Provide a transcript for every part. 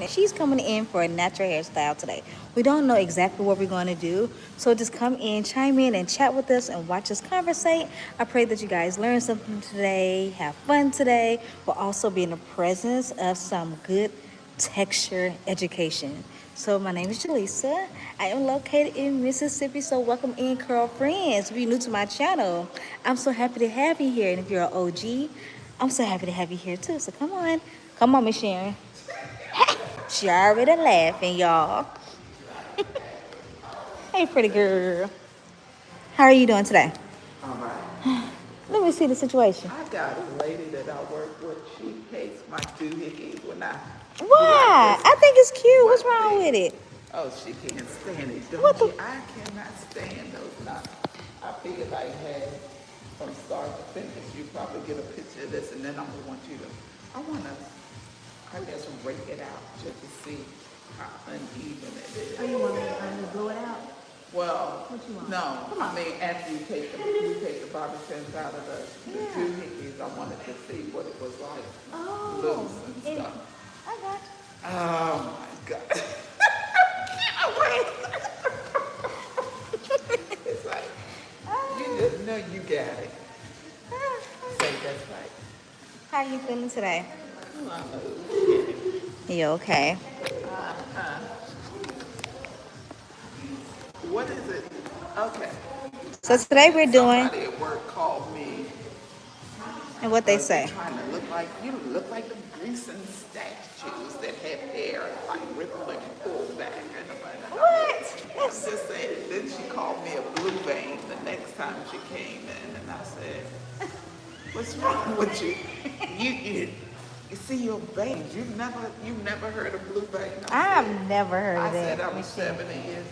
Sharon, and she's coming in for a natural hairstyle today. We don't know exactly what we're going to do, so just come in, chime in, and chat with us and watch us conversate. I pray that you guys learn something today, have fun today, but also be in the presence of some good texture education. So my name is Jaleesa. I am located in Mississippi, so welcome in, Curl Friendz. If you're new to my channel, I'm so happy to have you here. And if you're an OG, I'm so happy to have you here too. So come on. Come on, Miss Sharon. She already laughing, y'all. Hey, pretty girl. How are you doing today? All right. Let me see the situation. I got a lady that I work with. She hates my doohickeys when I do like Why? this. I think it's cute. What's What wrong thing? with it? Oh, she can't stand it, What don't the? you? I cannot stand those knots. I figured I had from start to finish. You probably get a picture of this, and then I'm gonna want you to. I wanna, I guess, rake it out just to see how uneven it is. Oh, you want me to blow it out? Well, What you want? no, I mean, after you take the bobby pins out of the doohickeys, I wanted to see what it was like loose and stuff. I got Oh my God. It's like, you just know you got it. Say that's right. How you feeling today? Oh, You okay? what is it? Okay. So today we're doing, Somebody at work called me. and what they You're say. trying to look like, you look like the Grecian statues that have hair like rippling pulled back. And I'm like, What? I'm just saying. Then she called me a blue vein the next time she came in, and I said, "What's wrong with you? You see your veins. You've never heard of blue vein." I've never heard I of that. said I was Michelle. 70 years.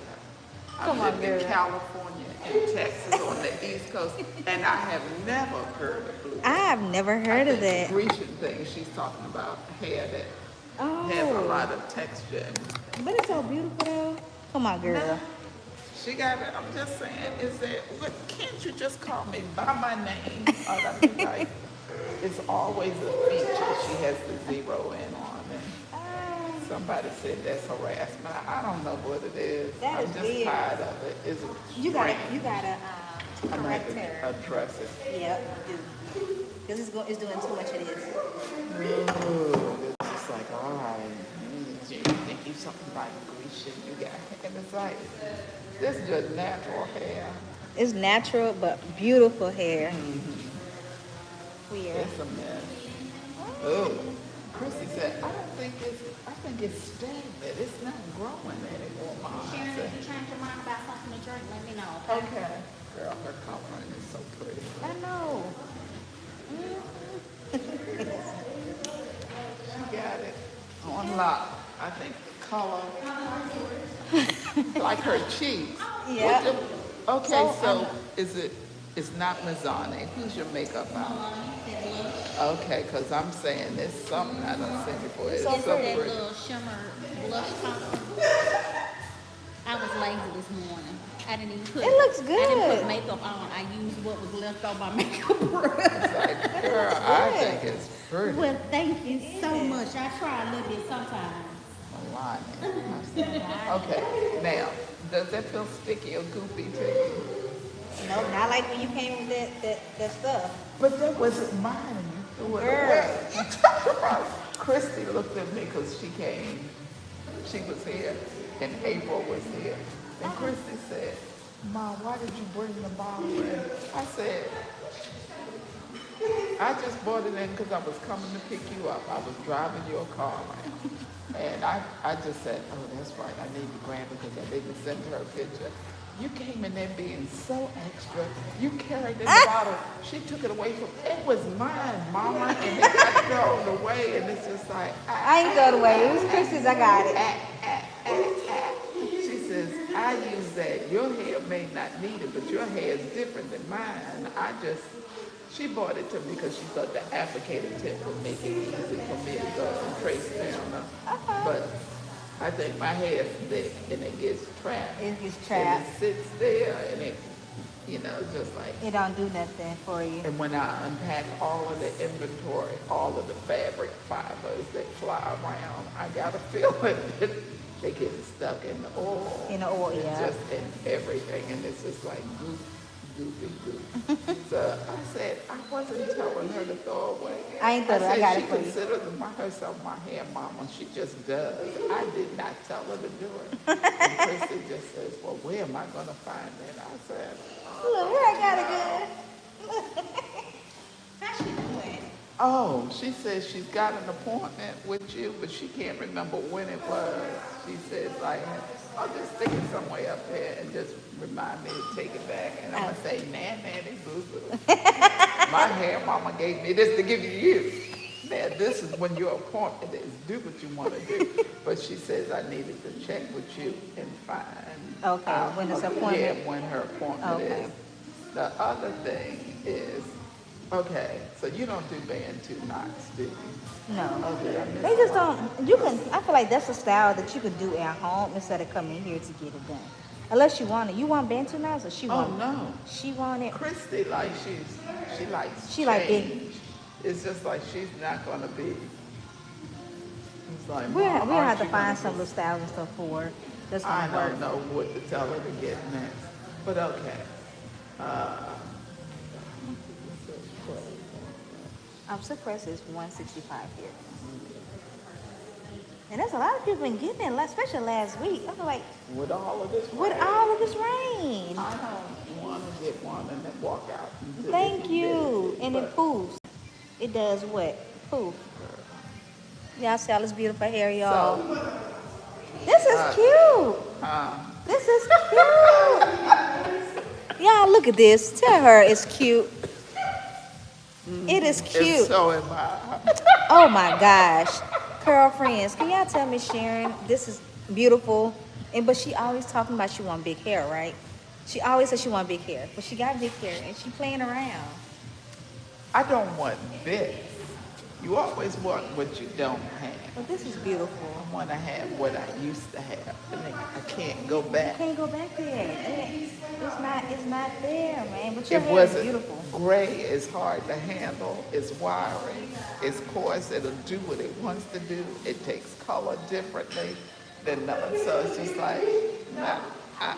Come I on, lived in girl. California and Texas on the East Coast, and I have never heard of blue vein. I've never I heard of think that. the Grecian thing she's talking about hair that has a Oh, lot of texture. but it's so beautiful though. Come on, girl. She got it. I'm just saying, is that what? Can't you just call me by my name? I mean, like, it's always a feature. She has the zero in on it. Somebody said that's harassment. I don't know what it is. That I'm is just weird. tired of it. It's You gotta, I'm gonna correct have her. to address it. Yep, because it's doing too much of this. Oh, it's just like, all right, you think you something like Grecian, you got, and it's like, this is just natural hair. It's natural but beautiful hair. Weird. It's a mess. Oh, Chrissy said, I think it's stagnant. It's not growing anymore, Mom. I Sharon, said, if you change your mind about something to drink, let me know. okay. Girl, her coloring is so pretty. I know. She got it on lock. I think the color, like her cheeks. Yeah. Okay, So, so it's not Mizani. Who's your makeup artist? Okay, because I'm saying there's something I done seen before. It's so It's that pretty. little shimmer blush color. I was lazy this morning. I didn't even put It looks I didn't good. put makeup on. I used what was left on my makeup brush. It's like, girl, I think it's pretty. Well, thank you so much. I try a little bit sometimes. Okay, now, does that feel sticky or goopy to you? No, not like when you came with that stuff. But that wasn't mine, and you threw it Girl. away. Christy looked at me because she came. She was here, and April was here. And Christy said, Mom, why did you bring the bottle in? I said, I just bought it in because I was coming to pick you up. I was driving your car around. And I just said, oh, that's right. I need to grab it because I didn't send her a picture. You came in there being so extra. You carried in the bottle. She took it away from, it was mine, Mama. And it got thrown away. And it's just like, I ain't throw it away. It was Christy's. I got it. She says, I use that. Your hair may not need it, but your hair is different than mine. She bought it to me because she thought the applicator tip would make it easy for me to go and trace down. But I think my hair is thick and it gets trapped. It gets And trapped. it sits there and it you know, just like. It don't do nothing for you. And when I unpack all of the inventory, all of the fabric fibers that fly around, I got a feeling that they get stuck in the oil. In the oil, It's yeah. just in everything, and it's just like goop, goopy, goop. So I said, I wasn't telling her to throw away. I ain't throw it, I got she it for you. considers herself my hair mama. She just does. I did not tell her to do it. And Christy just says, well, where am I going to find it? I said, Look, where I got it good. How's she doing? oh, she says she's got an appointment with you, but she can't remember when it was. She says, like, I'll just stick it somewhere up there and just remind me to take it back. And I'm going to say, nanny, boo-boo. My hair mama gave me this to give you. Now, this is when your appointment is. Do what you want to do. But she says I needed to check with you and find Okay, out when it's yeah, appointment. when her appointment Okay. is. The other thing is, okay, so you don't do band two knots, do you? No. Oh, did I miss They just one? don't, you can, I feel like that's a style that you could do at home instead of coming here to get it done. Unless you want it. You want Bantu knots or she Oh, want it? no. She want it. Christy, like, she likes She like big. change. It's just like she's not going to be. It's like, We'll Mom, have aren't to you find gonna some be-" little styles and stuff for her. That's I gonna work. don't know what to tell her to get next. But okay. I'm surprised it's 165 here. And there's a lot of people been getting it, especially last week. I feel like, With all of this with rain, all of this rain. I don't want to get one and then walk out. until Thank they you. get it. And it But, poofs. It does what? Poof. Y'all see all this beautiful hair, y'all. So, This is cute. This is cute. Y'all, look at this. Tell her it's cute. It is and cute. so am I. Oh my gosh. Curl Friendz, can y'all tell me, Sharon, this is beautiful. But she always talking about she want big hair, right? She always says she want big hair. But she got big hair and she playing around. I don't want this. You always want what you don't have. But this is beautiful. I want to have what I used to have. And I can't go You back. can't go back there. It's not there, man. But your It hair is wasn't beautiful. gray. It's hard to handle. It's wiry. It's coarse. It'll do what it wants to do. It takes color differently than none. So it's just like, nah, I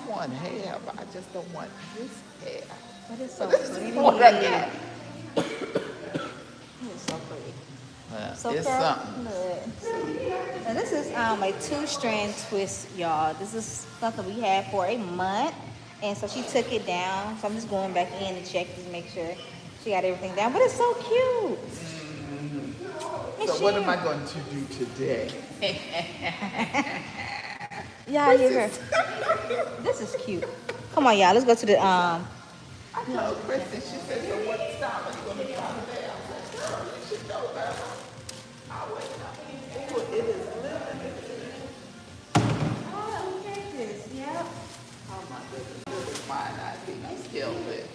want hair, but I just don't want this hair. But it's So so this pretty. is what I got. It's so pretty. Well, So it's Curl, something. look. Now this is a two-strand twist, y'all. This is something we had for a month. And so she took it down. So I'm just going back in to check to make sure she got everything down. But it's so cute. And So what am I Sharon- going to do today? Y'all hear her? This is cute. Come on, y'all. Let's go to the I told Christy, she said, so what style are you going to try today? I said, girl, you should know better. I went up. Ooh, it is living. Oh, look at this. Yep. Oh my goodness, this is mine. I think I killed it.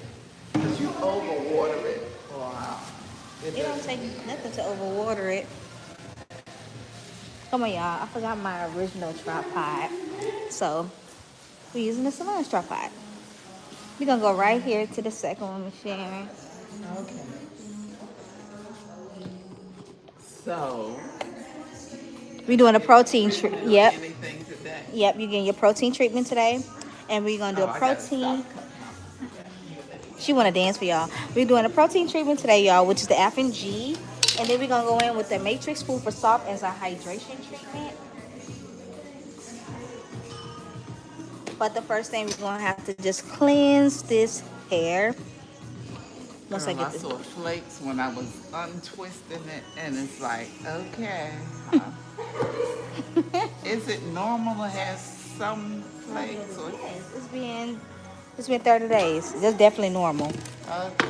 Because you overwater it. Wow. It don't take nothing to overwater it. Come on, y'all. I forgot my original tripod. So, we're using the salon tripod. We're going to go right here to the second one, Miss Sharon. Okay. So, We're doing a protein treatment. Yep. anything today? Yep, you're getting your protein treatment today. And we're going to do Oh, a I gotta protein. stop cutting She want to dance for y'all. We're doing a protein treatment today, y'all, which is the F and G. And then we're going to go in with the Matrix Food for Soft as a hydration treatment. But the first thing we're going to have to just cleanse this hair. Once I Girl, get this. saw flakes when I was untwisting it, and it's like, okay. Is it normal to have some flakes? Or, Yes, it's been 30 days. That's definitely normal. okay.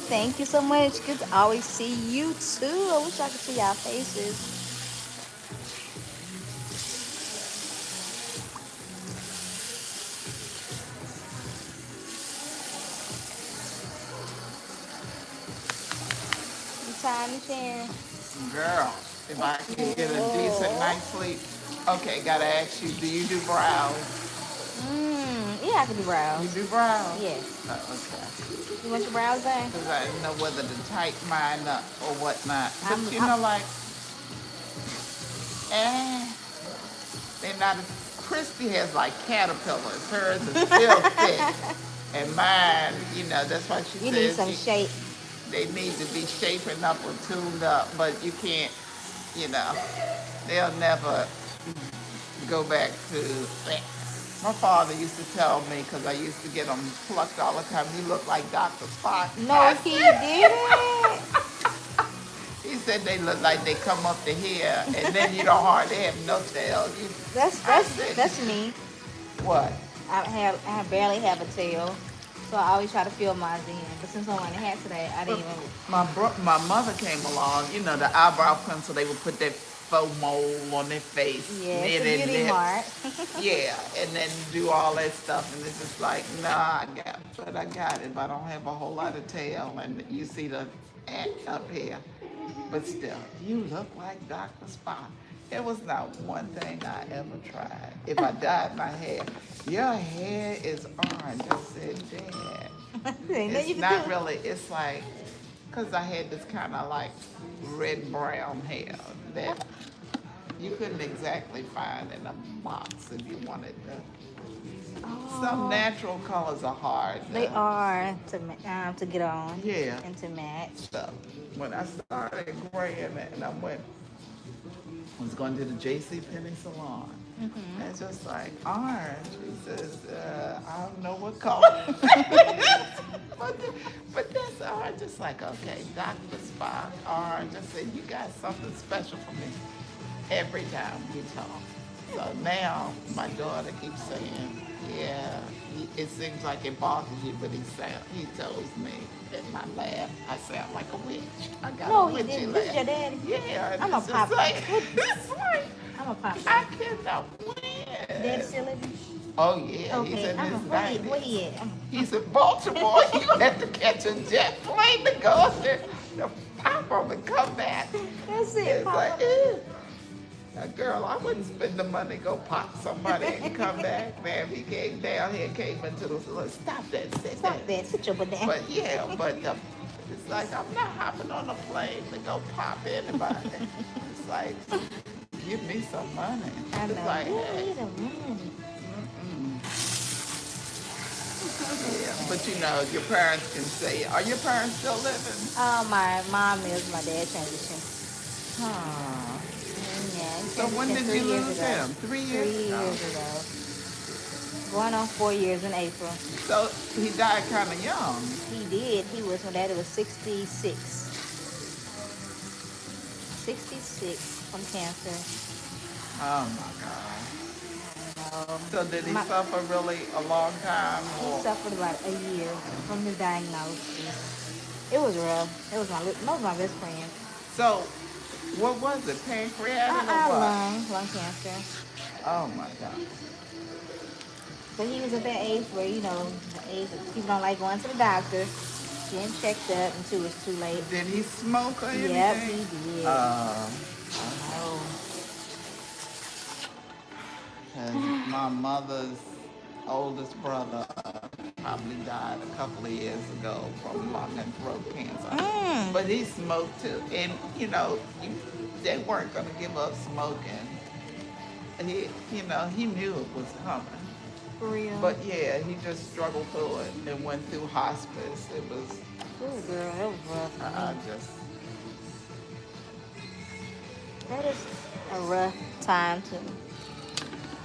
Thank you so much. Good to always see you too. I wish I could see our faces. You tired, Sharon? Girl, if I can get a decent Yeah. night's sleep. Okay, gotta ask you, do you do brows? Yeah, I can do You brows. do brows? Yes. Okay. You want your brows done? Because I didn't know whether to tighten mine up or whatnot. But I'm, you I'm know, like, eh, they're not as, Christy has like caterpillars. Hers is still thick. And mine, you know, that's why she you need says some shape. they need to be shaping up or tuned up, but you can't, you know, they'll never go back to. My father used to tell me, because I used to get them plucked all the time, you look like Dr. Spock. No, he didn't. He said they look like they come up to here, and then you don't hardly have no tail. I said, That's me. what? I barely have a tail, so I always try to fill mine in. But since I'm wearing a hat today, I didn't even. My mother came along, you know, the eyebrow pencil, they would put that faux mole on their face, Yeah, near it's a their beauty lips. mark. Yeah, and then do all that stuff, and it's just like, nah, I got it, but I don't have a whole lot of tail, and you see the ant up here. But still, you look like Dr. Spock. It was not one thing I ever tried. If I dyed my hair, your hair is orange. I said, Dad, Ain't nothing you it's can not do. really, it's like, because I had this kind of like red-brown hair that you couldn't exactly find in a box if you wanted to. Some natural colors are hard. They are to get on. Yeah. And to match. So when I started graying it, and I was going to the J.C. Penney salon. Mm-hmm. And it's just like, orange. He says, I don't know what color. but that's orange. Just like, okay, Dr. Spock, orange. I said, you got something special for me every time you talk. So now my daughter keeps saying, yeah, it seems like it bothers you, but he tells me at my laugh, I sound like a witch. I got No, a he witchy didn't. laugh. This is your daddy. Yeah, and I'm a it's just pop. like, it's like, I'm a pop. I cannot win. Daddy still living? Oh yeah, he's Okay. in his Where 90s. he at? He's in Baltimore. You have to catch a jet plane to go there, to pop him and come back. That's it, It's Papa. like, now, girl, I wouldn't spend the money to go pop somebody and come back. Man, he came down here, came into the salon. Stop that, sit Stop there. that. Sit your butt down. But yeah, it's like I'm not hopping on a plane to go pop anybody. It's like, give me some money. I It's know. like, You hey. need a money. Yeah, but you know, your parents can say, are your parents still living? My mom is. My dad transitioned. Huh. Yeah, he So when transitioned did you 3 years lose ago. him? 3 years? 3 years ago. Going on 4 years in April. So he died kind of young. He did. My daddy was 66. 66 from cancer. Oh my God. No. So did he suffer really a long time? He Or? suffered about a year from his diagnosis. It was rough. It was my best friend. So what was it? Pancreatic or what? Lung cancer. Oh my God. But he was at that age where, the age that people don't like going to the doctor, getting checked up until it's too late. Did he smoke or anything? Yep, he did. Oh. My mother's oldest brother probably died a couple of years ago from lung and throat cancer. But he smoked too. And, they weren't going to give up smoking. And he knew it was coming. For real. But yeah, he just struggled through it and went through hospice. It was, Poor girl, that was rough. That is a rough time to.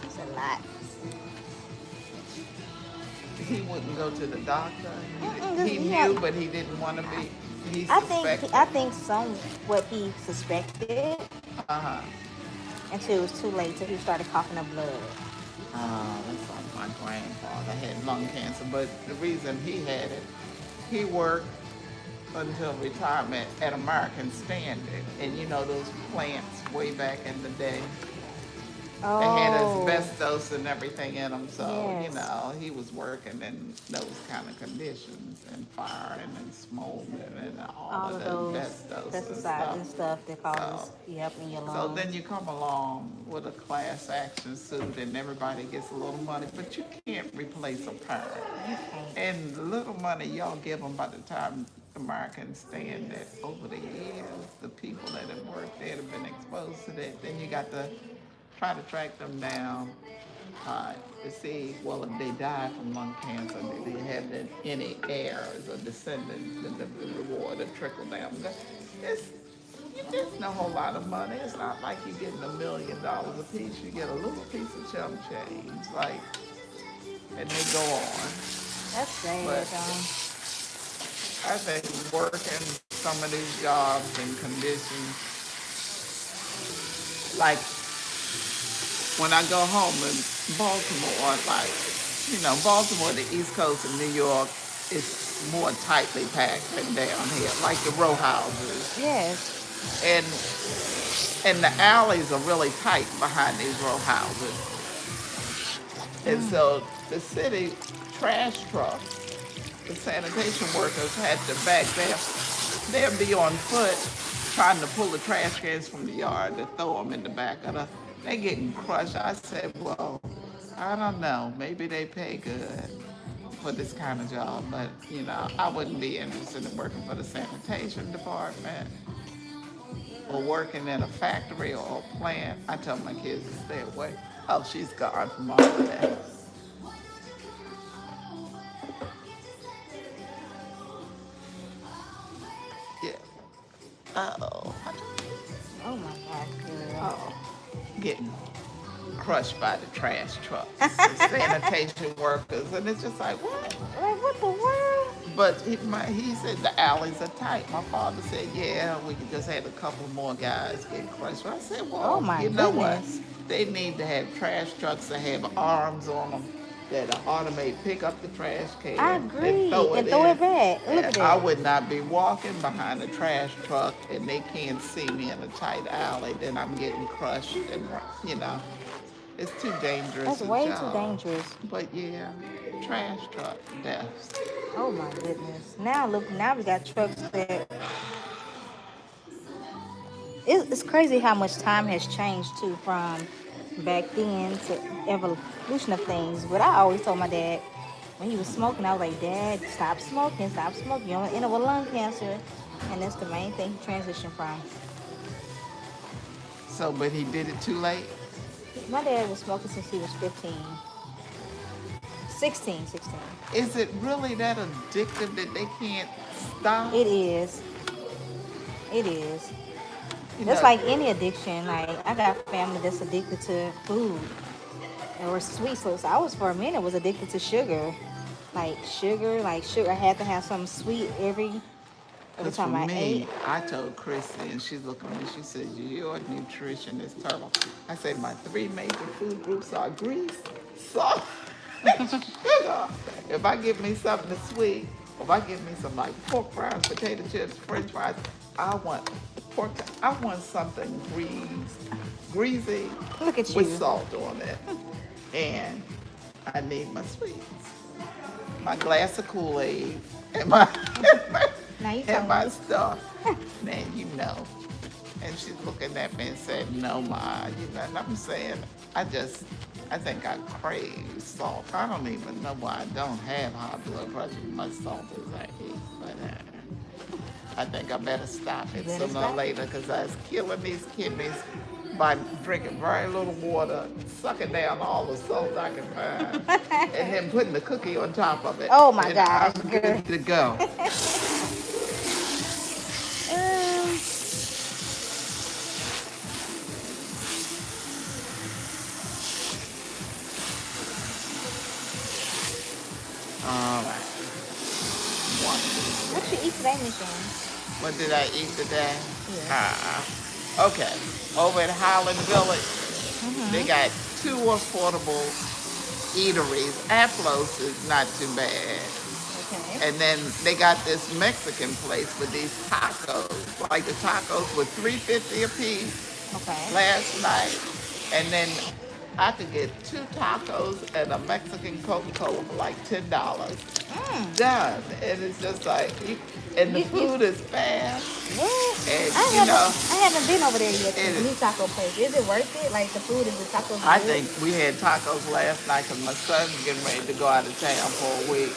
It's a lot. he wouldn't go to the doctor. He Yeah. knew, but he didn't want to be. He I suspected. think what he suspected until it was too late, till he started coughing up blood. That's like my grandfather had lung cancer, but the reason he had it, he worked until retirement at American Standard. And you know those plants way back in the day, they had Oh, asbestos and everything in them. So, you yes. know, he was working in those kind of conditions and firing and smoking and all All of of the those asbestos and pesticides stuff. and stuff that So, causes, yep, in your so then lungs. you come along with a class action suit and everybody gets a little money, but you can't replace a parent. You can't. And the little money y'all give them by the time Americans stand that over the years, the people that have worked there have been exposed to that. Then you got to try to track them down to see, well, if they die from lung cancer, do they have any heirs or descendants, and the reward or trickle down. It's, there's no whole lot of money. It's not like you're getting $1 million a piece. You get a little piece of chump change, like, and they go on. That's sad. But I think working some of these jobs and conditions, like when I go home in Baltimore, like, you know, Baltimore, the East Coast of New York is more tightly packed than down here, like the row houses. Yes. And and the alleys are really tight behind these row houses. And so the city trash trucks, the sanitation workers had to back there. They'd be on foot trying to pull the trash cans from the yard to throw them in the back of the. They getting crushed. I said, well, I don't know. Maybe they pay good for this kind of job, but you know, I wouldn't be interested in working for the sanitation department or working in a factory or a plant. I tell my kids to stay away. Oh, she's gone from all of that. Yeah. Oh, Oh my God, girl. oh, getting crushed by the trash trucks, the sanitation workers, and it's just like what? Like, what the world? But he said the alleys are tight. My father said, yeah, we could just had a couple more guys get crushed. I said, Oh well, my you know what? goodness. They need to have trash trucks that have arms on them that automate, pick up the trash can I and agree. throw it And throw in. it back. Look at And I that. would not be walking behind a trash truck and they can't see me in a tight alley. Then I'm getting crushed and, you know, it's too dangerous That's a way too job. dangerous. But yeah, trash truck deaths. Oh my goodness. Now look, now we got trucks that it's crazy how much time has changed too from back then to evolution of things. But I always told my dad when he was smoking, I was like, Dad, stop smoking, stop smoking. You're gonna end up with lung cancer. And that's the main thing he transitioned from. So, but he did it too late. My dad was smoking since he was 15. 16, 16. Is it really that addictive that they can't stop? It is. It is. You Just know, like any addiction, like I got family that's addicted to food or sweets. So I was for a minute was addicted to sugar. Like sugar. I had to have something sweet every because for time I me, ate. I told Chrissy, and she's looking at me. She said, "Your nutrition is terrible." I said, "My three major food groups are grease, salt, and sugar. If I give me something sweet, if I give me some like pork fries, potato chips, French fries, I want pork. I want something greasy Look at with you. salt on it, and I need my sweets, my glass of Kool-Aid, and my Now you and telling my me. stuff. Man, you know. And she's looking at me and said, "No, Ma." You know, and I'm saying, I think I crave salt. I don't even know why I don't have high blood pressure. Much salt as I eat, but I think I better stop it Better sooner or stop. later because I was killing these kidneys by drinking very little water, sucking down all the salt I can find, and then putting the cookie on top of it. Oh my And gosh, I'm girl. good to go. All right. Wonderful. What you eat today, Michelle? What did I eat today? Yeah. Okay. Over at Highland Village, they Mm-hmm. got two affordable eateries. Aplos is not too bad. Okay. And then they got this Mexican place with these tacos. Like the tacos were $3.50 a piece Okay. last night. And then I could get 2 tacos and a Mexican Coca-Cola for like $10. Done. And it's just like, and the You food is fast. what? And I haven't been over there yet to the it, new taco place. Is it worth it? Like the food is the tacos I good? think we had tacos last night because my son's getting ready to go out of town for a week.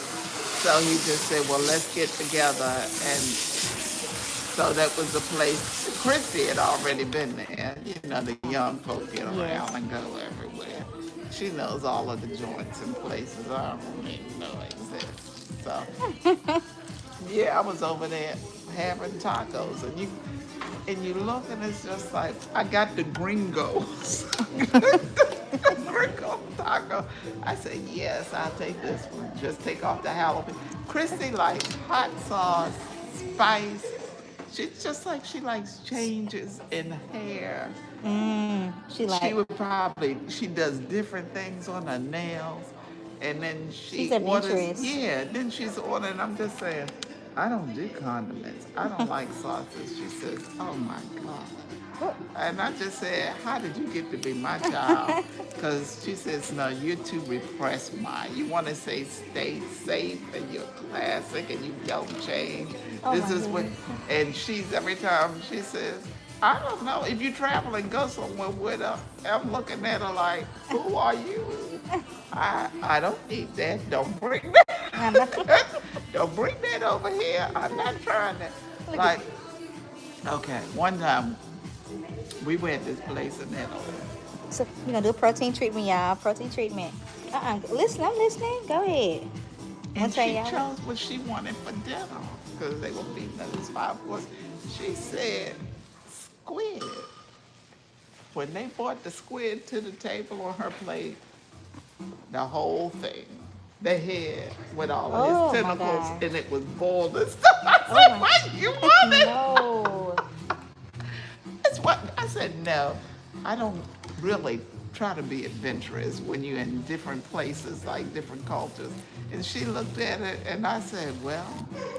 So he just said, well, let's get together. And so that was the place. Christy had already been there. You know, the young folk get Yes. around and go everywhere. She knows all of the joints and places I don't even know exist. So, yeah, I was over there having tacos. And you look and it's just like, I got the gringos. Gringo taco. I said, yes, I'll take this one. Just take off the jalapeno. Christy likes hot sauce, spice. She's just like she likes changes in hair. She She like would probably, she does different things on her nails. And then she's she orders, adventurous. yeah, then she's ordering. I'm just saying, I don't do condiments. I don't like sauces. She says, oh my God. And I just said, how did you get to be my child? Because she says, no, you're too repressed mind. You want to say stay safe and you're classic and you don't change. Oh This my is what, goodness. and she's every time she says, I don't know. If you travel and go somewhere with her, I'm looking at her like, who are you? I don't need that. Don't bring that. Don't bring that over here. I'm not trying to. Like, okay, one time we went this place in Italy. So we're gonna do a protein treatment, y'all. Protein treatment. Listen, I'm listening. Go ahead. And tell she y'all. chose what she wanted for dinner because they were feeding us 5 course. She said squid. When they brought the squid to the table on her plate, the whole thing, the head with all of Oh, his my tentacles, God. and it was boiled and stuff. I Oh said, my- what you want it? No. That's what I said. No, I don't really try to be adventurous when you're in different places, like different cultures. And she looked at it, and I said, well,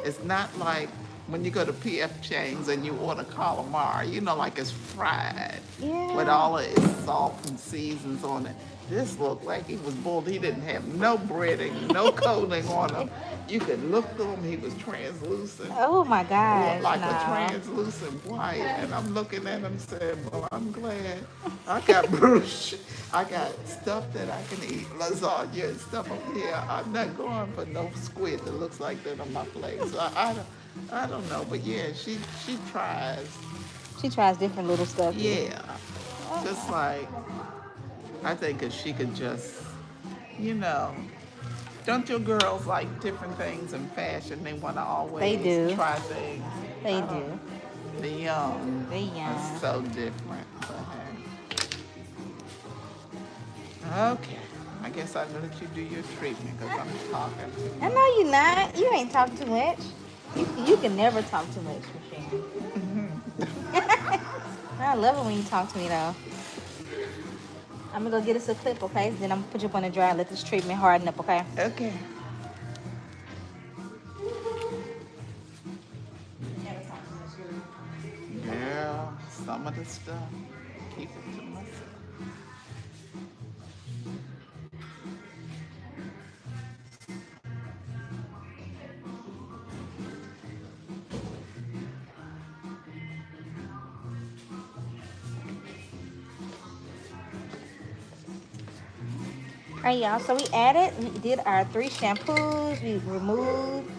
it's not like when you go to PF Chang's and you order calamari, you know, like it's fried with Yeah. all of its salt and seasons on it. This looked like he was boiled. He didn't have no breading, no coating on him. You could look through him. He was translucent. Oh my gosh. Like no. a translucent white. And I'm looking at him saying, well, I'm glad I got Bruce. I got stuff that I can eat, lasagna and stuff up here. I'm not going for no squid that looks like that on my plate. So I don't know. But yeah, she tries. She tries different little stuff. Yeah. Just like, I think if she could just, you know, don't your girls like different things in fashion? They want to always They do. try things. They do. The young They young. are so different. Okay. I guess I'll let you do your treatment because I'm talking too I much. know you're not. You ain't talking too much. You can never talk too much, for Sharon. I love it when you talk to me though. I'm gonna go get us a clip, okay? Then I'm gonna put you up on the dry and let this treatment harden up, okay? Okay. Girl, some of the stuff, keep it to myself. All right, y'all. So we did our 3 shampoos. We removed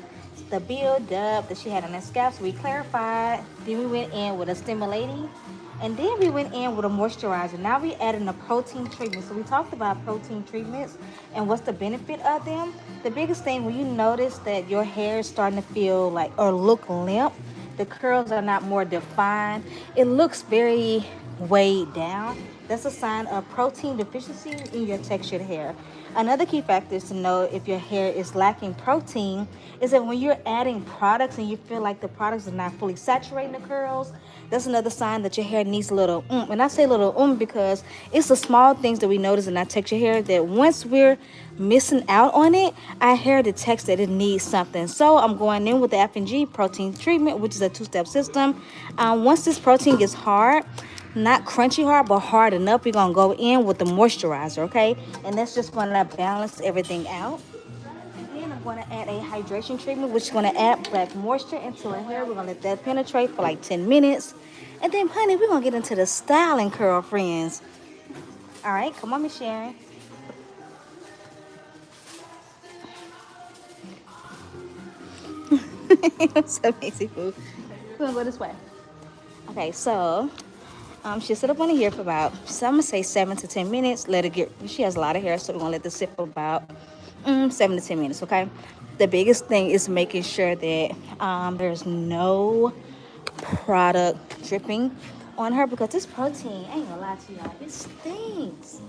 the buildup that she had on her scalp. So we clarified. Then we went in with a stimulating. And then we went in with a moisturizer. Now we added a protein treatment. So we talked about protein treatments and what's the benefit of them. The biggest thing when you notice that your hair is starting to feel like or look limp, the curls are not more defined. It looks very weighed down. That's a sign of protein deficiency in your textured hair. Another key factor is to know if your hair is lacking protein is that when you're adding products and you feel like the products are not fully saturating the curls, that's another sign that your hair needs a little And I say little because it's the small things that we notice in our texture hair that once we're missing out on it, our hair detects that it needs something. So I'm going in with the F&G protein treatment, which is a two-step system. Once this protein gets hard, not crunchy hard, but hard enough, we're gonna go in with the moisturizer, okay? And that's just gonna balance everything out. Then I'm gonna add a hydration treatment, which is gonna add black moisture into our hair. We're gonna let that penetrate for like 10 minutes. And then, honey, we're gonna get into the styling, Curl Friends. All right, come on, Miss Sharon. What's up, Macy Poo? We're gonna go this way. Okay, so she'll sit up on the hair for about, so I'm gonna say 7 to 10 minutes. Let her get, she has a lot of hair, so we're gonna let this sit for about 7 to 10 minutes, okay? The biggest thing is making sure that there's no product dripping on her because this protein, I ain't gonna lie to y'all, it stinks.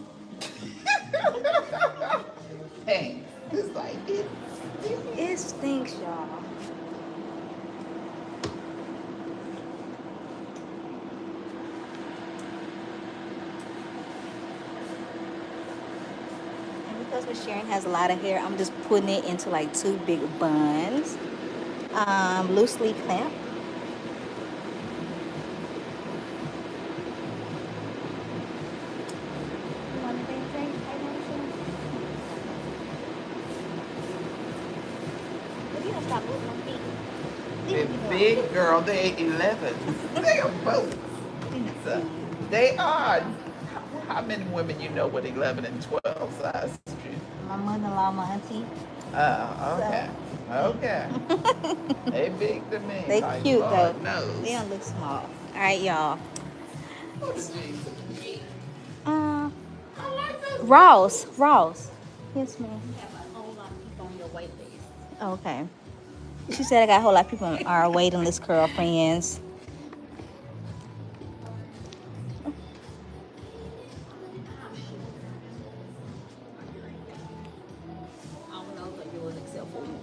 Hey, it's like it. It stinks, y'all. Because Miss Sharon has a lot of hair, I'm just putting it into like 2 big buns. Loosely clamped. They're big, girl. They're 11. They are both. They are. How many women you know with 11 and 12 size? My mother-in-law, my auntie. Okay. Okay. They big to me. They like cute Lord though. knows. They don't look small. All right, y'all. Ross. Yes, ma'am. You have a whole lot of people on your wait list. Okay. She said I got a whole lot of people on our waiting list, Curl Friends. I don't know if yours except for one.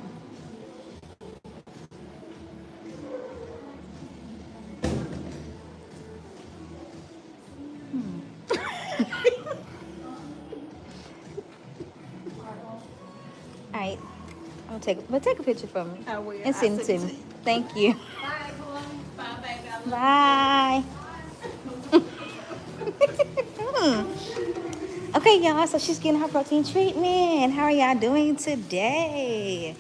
All right. I'm gonna take a picture for me. I will. And send it to me. Thank you. Bye, everyone. Bye, baby. I love Bye. Okay, y'all, so she's getting her protein treatment. How are y'all doing today?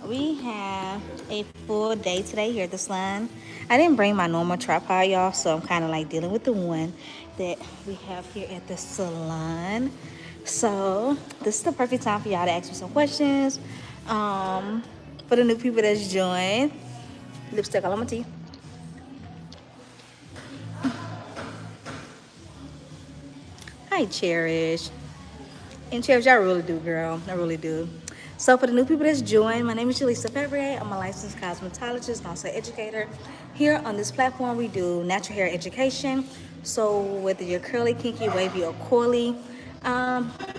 We have a full day today here at the salon. I didn't bring my normal tripod, y'all, so I'm kind of like dealing with the one that we have here at the salon. So this is the perfect time for y'all to ask me some questions. For the new people that's joined, lipstick all on my teeth. Hi, Cherish. And Cherish, I really do, girl. I really do. So for the new people that's joined, my name is Jaleesa Fevrier. I'm a licensed cosmetologist and also educator. Here on this platform, we do natural hair education. So whether you're curly, kinky, wavy, or coily,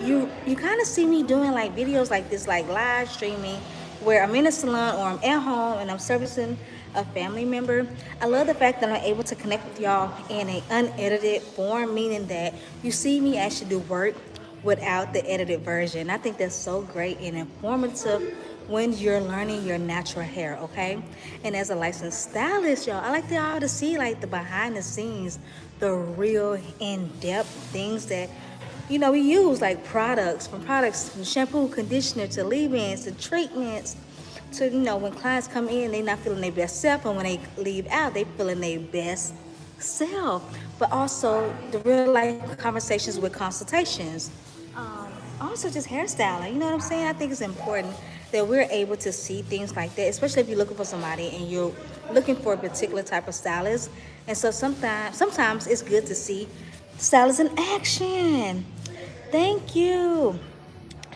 you kind of see me doing like videos like this, like live streaming, where I'm in a salon or I'm at home and I'm servicing a family member. I love the fact that I'm able to connect with y'all in an unedited form, meaning that you see me actually do work without the edited version. I think that's so great and informative when you're learning your natural hair, okay? And as a licensed stylist, y'all, I like y'all to see like the behind the scenes, the real in-depth things that we use, like products from shampoo, conditioner, to leave-ins, to treatments, to when clients come in, they not feeling their best self, and when they leave out, they feeling their best self. But also the real life conversations with consultations. Also just hairstyling, you know what I'm saying? I think it's important that we're able to see things like that, especially if you're looking for somebody and you're looking for a particular type of stylist. And so sometimes it's good to see stylists in action. Thank you.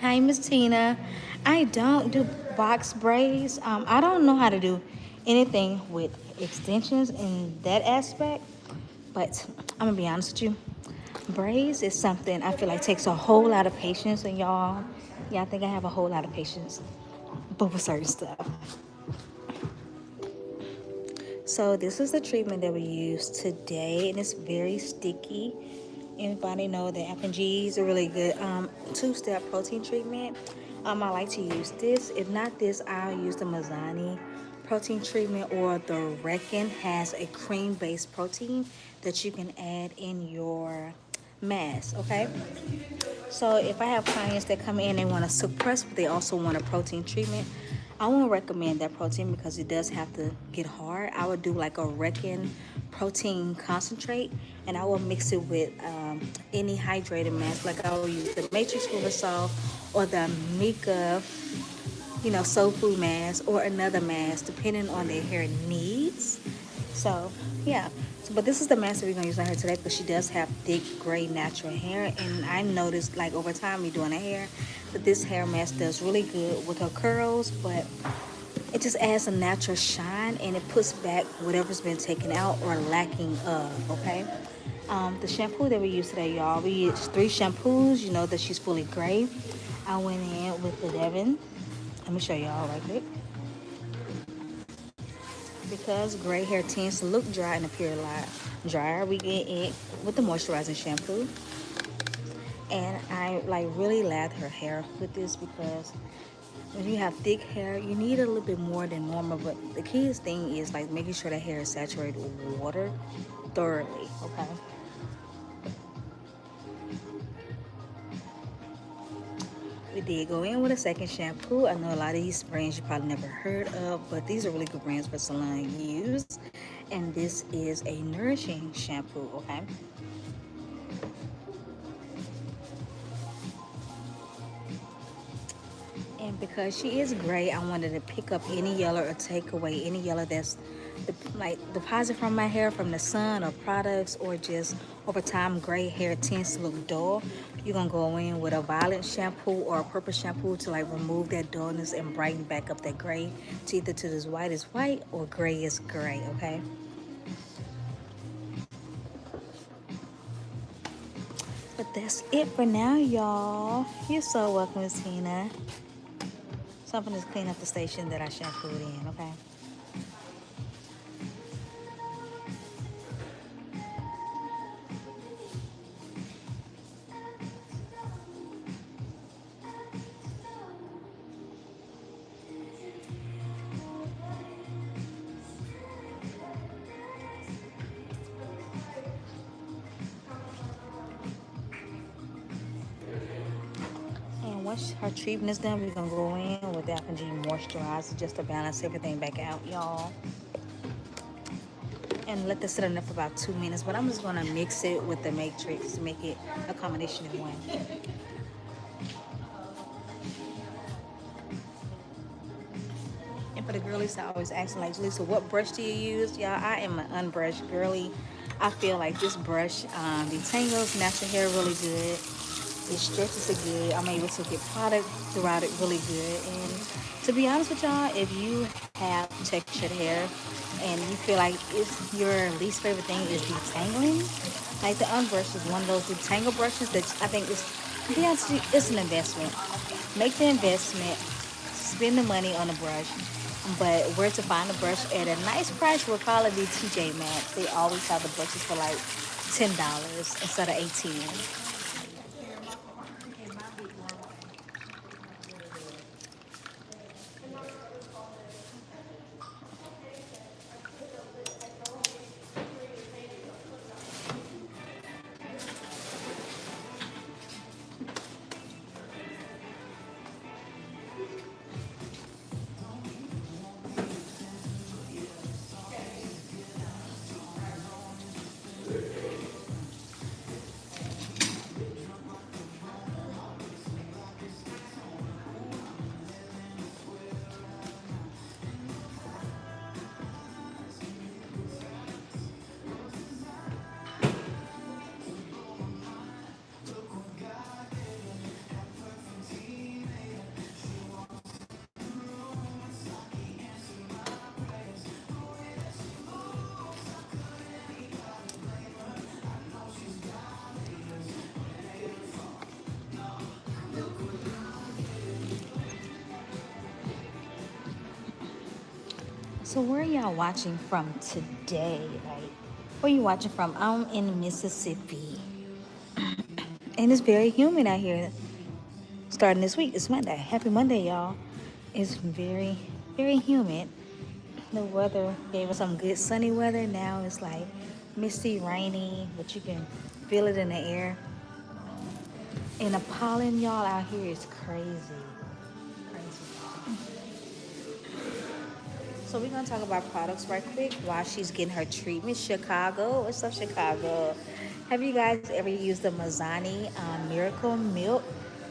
Hi, Miss Tina. I don't do box braids. I don't know how to do anything with extensions in that aspect, but I'm gonna be honest with you. Braids is something I feel like takes a whole lot of patience, and y'all, yeah, I think I have a whole lot of patience, but with certain stuff. So this is the treatment that we use today, and it's very sticky. Anybody know that F&G is a really good two-step protein treatment? I like to use this. If not this, I'll use the Mizani protein treatment, or the Reckon has a cream-based protein that you can add in your mask, okay? So if I have clients that come in, they want to suppress, but they also want a protein treatment, I won't recommend that protein because it does have to get hard. I would do like a Reckon protein concentrate, and I will mix it with any hydrated mask. Like I will use the Matrix River Soft or the Amika, soul food mask, or another mask depending on their hair needs. So yeah, but this is the mask that we're gonna use on her today because she does have thick gray natural hair, and I noticed like over time me doing her hair that this hair mask does really good with her curls, but it just adds a natural shine, and it puts back whatever's been taken out or lacking of, okay? The shampoo that we use today, y'all, we use 3 shampoos. You know that she's fully gray. I went in with the Devon. Let me show y'all right quick. Because gray hair tends to look dry and appear a lot drier, we get it with the moisturizing shampoo. And I like really lather her hair with this because when you have thick hair, you need a little bit more than normal. But the keyest thing is like making sure that hair is saturated with water thoroughly, okay? We did go in with a second shampoo. I know a lot of these brands you probably never heard of, but these are really good brands for salon use. And this is a nourishing shampoo, okay? And because she is gray, I wanted to pick up any yellow or take away any yellow that's like deposit from my hair from the sun or products, or just over time gray hair tends to look dull. You're gonna go in with a violet shampoo or a purple shampoo to like remove that dullness and brighten back up that gray to either to this white is white or gray is gray, okay? But that's it for now, y'all. You're so welcome, Tina. So I'm gonna just clean up the station that I shampooed in, okay? And once her treatment is done, we're gonna go in with the F&G moisturizer just to balance everything back out, y'all. And let this sit in there for about 2 minutes. But I'm just gonna mix it with the Matrix to make it a combination in one. And for the girlies, I always ask like, Lisa, what brush do you use? Y'all, I am an unbrushed girly. I feel like this brush detangles natural hair really good. It stretches it good. I'm able to get product throughout it really good. And to be honest with y'all, if you have textured hair and you feel like it's your least favorite thing is detangling, like the unbrush is one of those detangle brushes that I think is, to be honest with you, it's an investment. Make the investment, spend the money on the brush. But where to find a brush at a nice price will probably be TJ Maxx. They always have the brushes for like $10 instead of 18. So where are y'all watching from today? Like, where you watching from? I'm in Mississippi, and it's very humid out here. Starting this week, it's Monday. Happy Monday, y'all. It's very, very humid. The weather gave us some good sunny weather. Now it's like misty, rainy, but you can feel it in the air. And the pollen, y'all, out here is crazy. Crazy. So we're gonna talk about products right quick while she's getting her treatment. Chicago, what's up, Chicago? Have you guys ever used the Mizani Miracle Milk,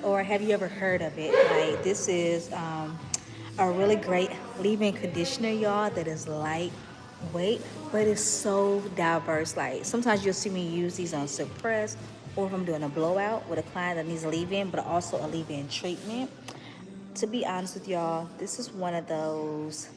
or have you ever heard of it? Like this is a really great leave-in conditioner, y'all. That is lightweight, but it's so diverse. Like sometimes you'll see me use these on suppress, or if I'm doing a blowout with a client that needs a leave-in, but also a leave-in treatment. To be honest with y'all, this is one of those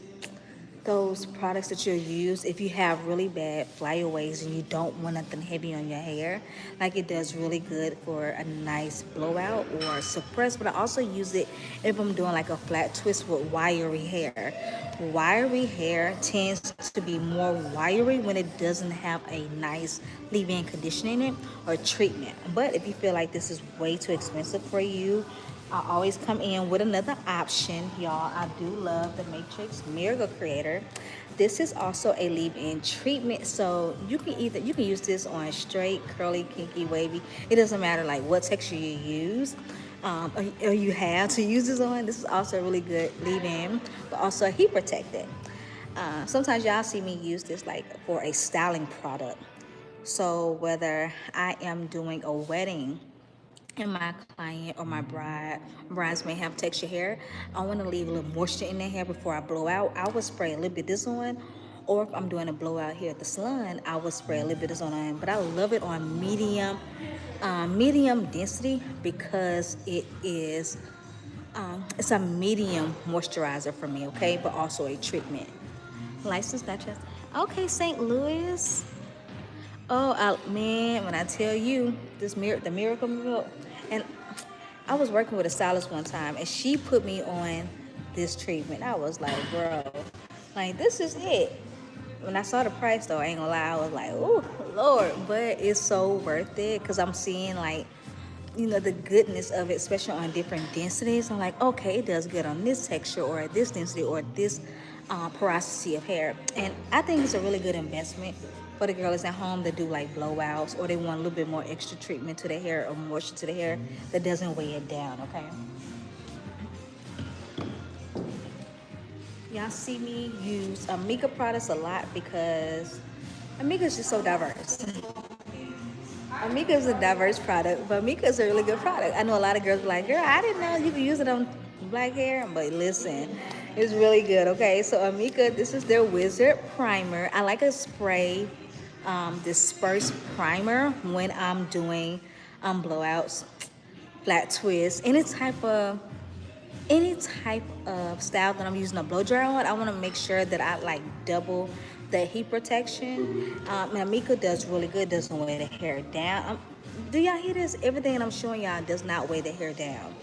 products that you'll use if you have really bad flyaways and you don't want nothing heavy on your hair. Like it does really good for a nice blowout or suppress, but I also use it if I'm doing like a flat twist with wiry hair. Wiry hair tends to be more wiry when it doesn't have a nice leave-in conditioner in it or treatment. But if you feel like this is way too expensive for you, I always come in with another option, y'all. I do love the Matrix Miracle Creator. This is also a leave-in treatment, so you can use this on straight, curly, kinky, wavy. It doesn't matter like what texture you use, or you have to use this on. This is also a really good leave-in, but also a heat protectant. Sometimes y'all see me use this like for a styling product. So whether I am doing a wedding and my client or my brides may have texture hair, I want to leave a little moisture in their hair before I blow out. I would spray a little bit of this on, or if I'm doing a blowout here at the salon, I would spray a little bit of this on. But I love it on medium density because it's a medium moisturizer for me, okay, but also a treatment. License not just okay. St. Louis. Oh, man, when I tell you the miracle milk, and I was working with a stylist one time, and she put me on this treatment. I was like, bro, like this is it. When I saw the price, though, I ain't gonna lie, I was like, oh Lord, but it's so worth it because I'm seeing like, the goodness of it, especially on different densities. I'm like, okay, it does good on this texture or this density or this porosity of hair. And I think it's a really good investment for the girls at home that do like blowouts or they want a little bit more extra treatment to their hair or moisture to the hair that doesn't weigh it down, okay? Y'all see me use Amika products a lot because Amika is just so diverse. Amika is a diverse product, but Amika is a really good product. I know a lot of girls are like, girl, I didn't know you could use it on black hair, but listen, it's really good, okay? So Amika, this is their Wizard Primer. I like a spray disperse primer when I'm doing blowouts, flat twists, any type of style that I'm using a blow dryer on. I want to make sure that I like double the heat protection. Now Mika does really good, doesn't weigh the hair down. Do y'all hear this? Everything that I'm showing y'all does not weigh the hair down,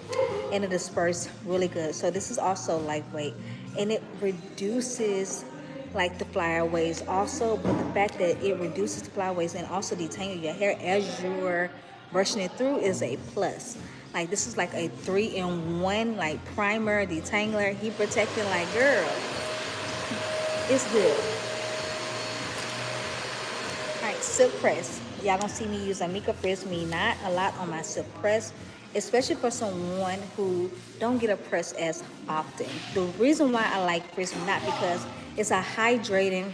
and it disperses really good. So this is also lightweight, and it reduces like the flyaways also, but the fact that it reduces the flyaways and also detangle your hair as you're brushing it through is a plus. Like this is like a 3-in-1, like primer, detangler, heat protectant. Like girl, it's good. All right, silk press. Y'all gonna see me use Amika Frizz Me not a lot on my silk press, especially for someone who don't get a press as often. The reason why I like Frizz Me not because it's a hydrating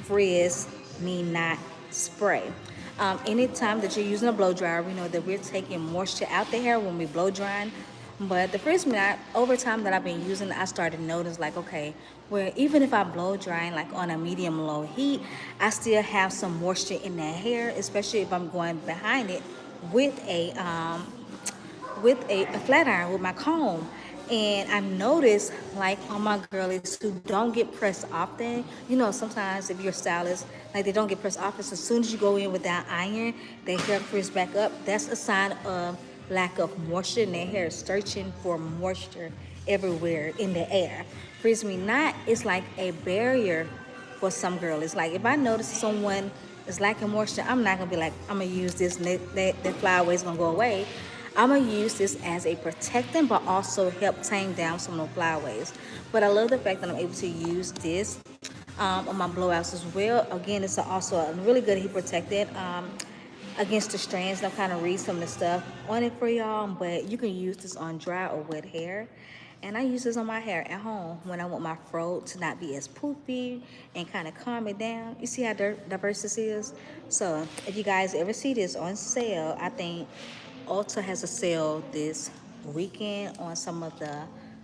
Frizz Me not spray. Anytime that you're using a blow dryer, we know that we're taking moisture out the hair when we blow drying. But the Frizz Me not, over time that I've been using, I started to notice like, okay, where even if I blow drying like on a medium low heat, I still have some moisture in the hair, especially if I'm going behind it with a flat iron with my comb. And I've noticed like on my girlies who don't get pressed often, sometimes if you're a stylist, like they don't get pressed often, so as soon as you go in with that iron, their hair frizz back up. That's a sign of lack of moisture, and their hair is searching for moisture everywhere in the air. Freeze me not is like a barrier for some girl. It's like if I notice someone is lacking moisture, I'm not gonna be like, I'm gonna use this and that flyaways is gonna go away. I'm gonna use this as a protectant, but also help tame down some of the flyaways. But I love the fact that I'm able to use this on my blowouts as well. Again, it's also a really good heat protectant against the strands. I'll kind of read some of the stuff on it for y'all, but you can use this on dry or wet hair. And I use this on my hair at home when I want my fro to not be as poofy and kind of calm it down. You see how diverse this is? So if you guys ever see this on sale, I think Ulta has a sale this weekend on some of the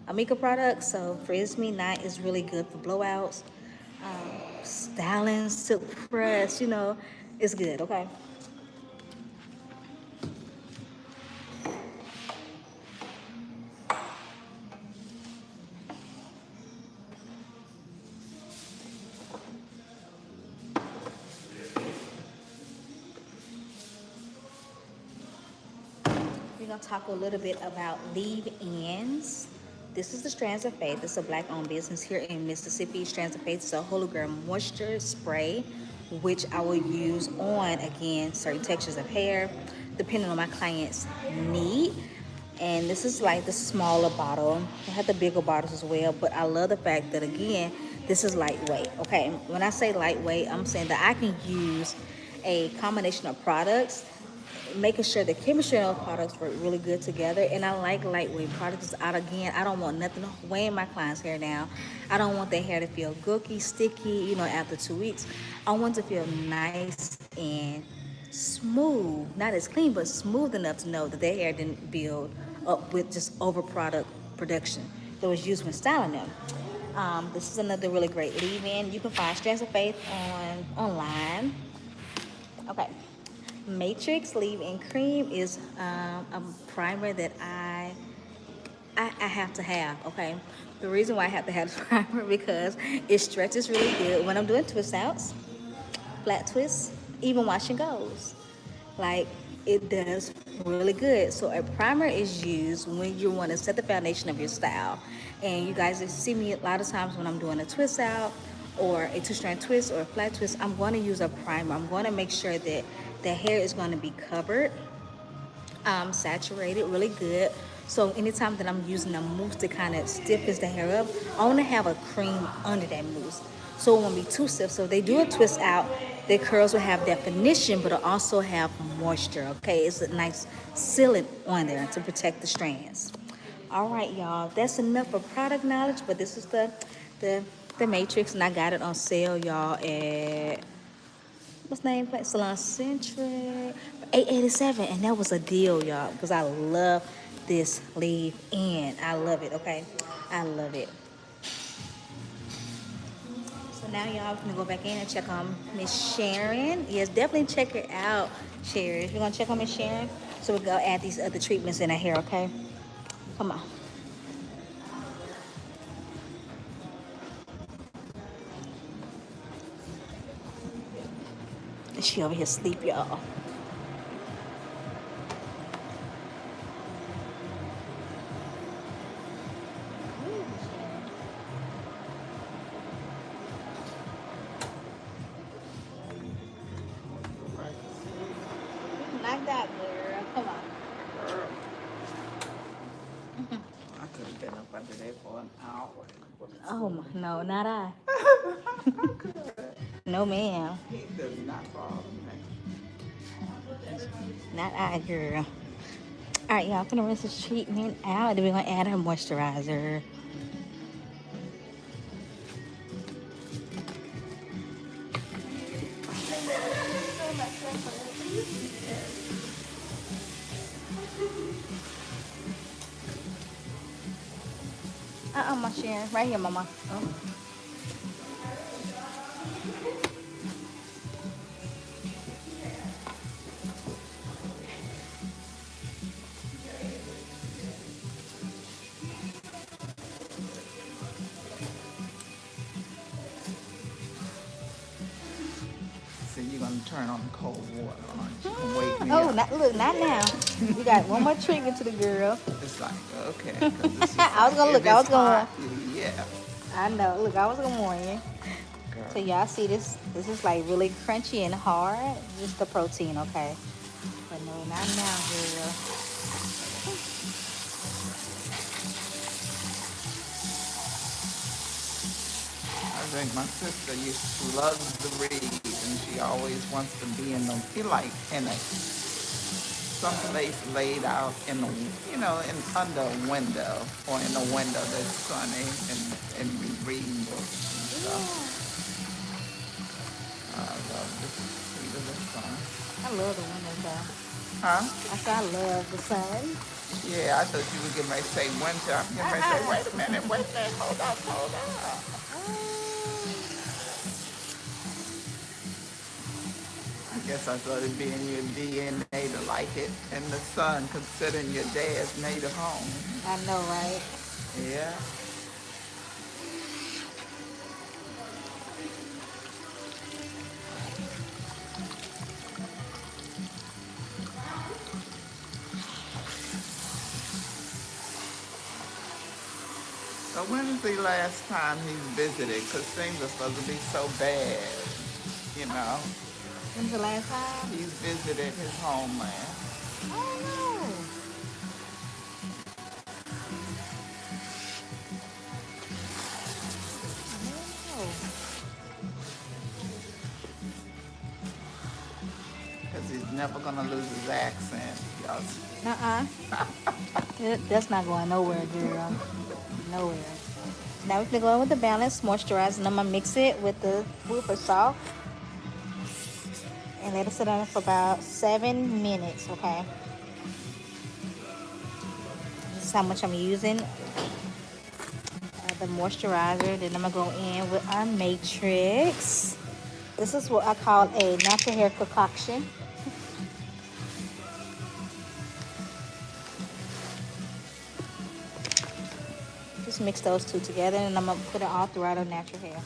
Amika products. So Frizz Me Not is really good for blowouts, styling, silk press, you know, it's good, okay? We're gonna talk a little bit about leave-ins. This is the Strands of Faith. It's a black-owned business here in Mississippi. Strands of Faith is a hologram moisture spray, which I will use on, again, certain textures of hair, depending on my client's need. And this is like the smaller bottle. I have the bigger bottles as well, but I love the fact that, again, this is lightweight. Okay, when I say lightweight, I'm saying that I can use a combination of products, making sure the chemistry of those products work really good together. And I like lightweight products. Again, I don't want nothing weighing my client's hair down. I don't want their hair to feel gooky, sticky, you know, after 2 weeks. I want it to feel nice and smooth, not as clean, but smooth enough to know that their hair didn't build up with just over production that was used when styling them. This is another really great leave-in. You can find Strands of Faith online. Okay. Matrix Leave-In Cream is a primer that I have to have, okay? The reason why I have to have this primer because it stretches really good when I'm doing twist outs, flat twists, even wash and goes. Like, it does really good. So a primer is used when you want to set the foundation of your style. And you guys see me a lot of times when I'm doing a twist out or a two-strand twist or a flat twist, I'm going to use a primer. I'm going to make sure that the hair is going to be covered, saturated really good. So anytime that I'm using a mousse to kind of stiffens the hair up, I want to have a cream under that mousse, so it won't be too stiff. So if they do a twist out, their curls will have definition, but it'll also have moisture. Okay, it's a nice sealant on there to protect the strands. All right, y'all, that's enough for product knowledge. But this is the Matrix, and I got it on sale, y'all, at what's the name? Salon Centric for $8.87, and that was a deal, y'all, because I love this leave-in. I love it. Okay, I love it. So now y'all gonna go back in and check on Miss Sharon. Yes, definitely check her out, Sharon. We're gonna check on Miss Sharon, so we'll go add these other treatments in her hair. Okay, come on. She over here asleep, y'all. Like that, girl. Come on. Girl, I could have been up under there for an hour. Oh my, no, not I. No, ma'am. He does not bother me. Not I, girl. All right, y'all. I'm gonna rinse this treatment out, and then we're gonna add our moisturizer. My Sharon, right here, Mama. Oh. So you're gonna turn on cold water on. She can wake me Oh, up. look, not now. We got one more treatment to the girl. It's like, okay, because it's just I was like, gonna if look. I it's was gonna warn. hot, yeah. I know. Look, I was gonna warn you. Girl. So y'all see this? This is like really crunchy and hard. Just the protein, okay? But no, not now, girl. I think my sister loves to read, and she always wants to be in the, like in a someplace laid out in the, in under a window or in a window that's sunny and be reading books and stuff. I love the heat of the sun. I love the winter though. Huh? I said I love the sun. Yeah, I thought you were getting ready to say winter. I'm getting ready to say, wait a minute, hold up, hold up. I guess I thought it'd be in your DNA to like it in the sun, considering your dad's native home. I know, right? Yeah. So when is the last time he's visited? Because things are supposed to be so bad, you know. When's the last time? He's visited his homeland. Oh no. Because he's never going to lose his accent. Y'all see? That's not going nowhere, girl. Nowhere. Now we're gonna go in with the balance, moisturize, and I'm gonna mix it with the food for soft. And let it sit on it for about 7 minutes, okay? This is how much I'm using. The moisturizer. Then I'm gonna go in with our matrix. This is what I call a natural hair concoction. Just mix those two together, and I'm gonna put it all throughout our natural hair.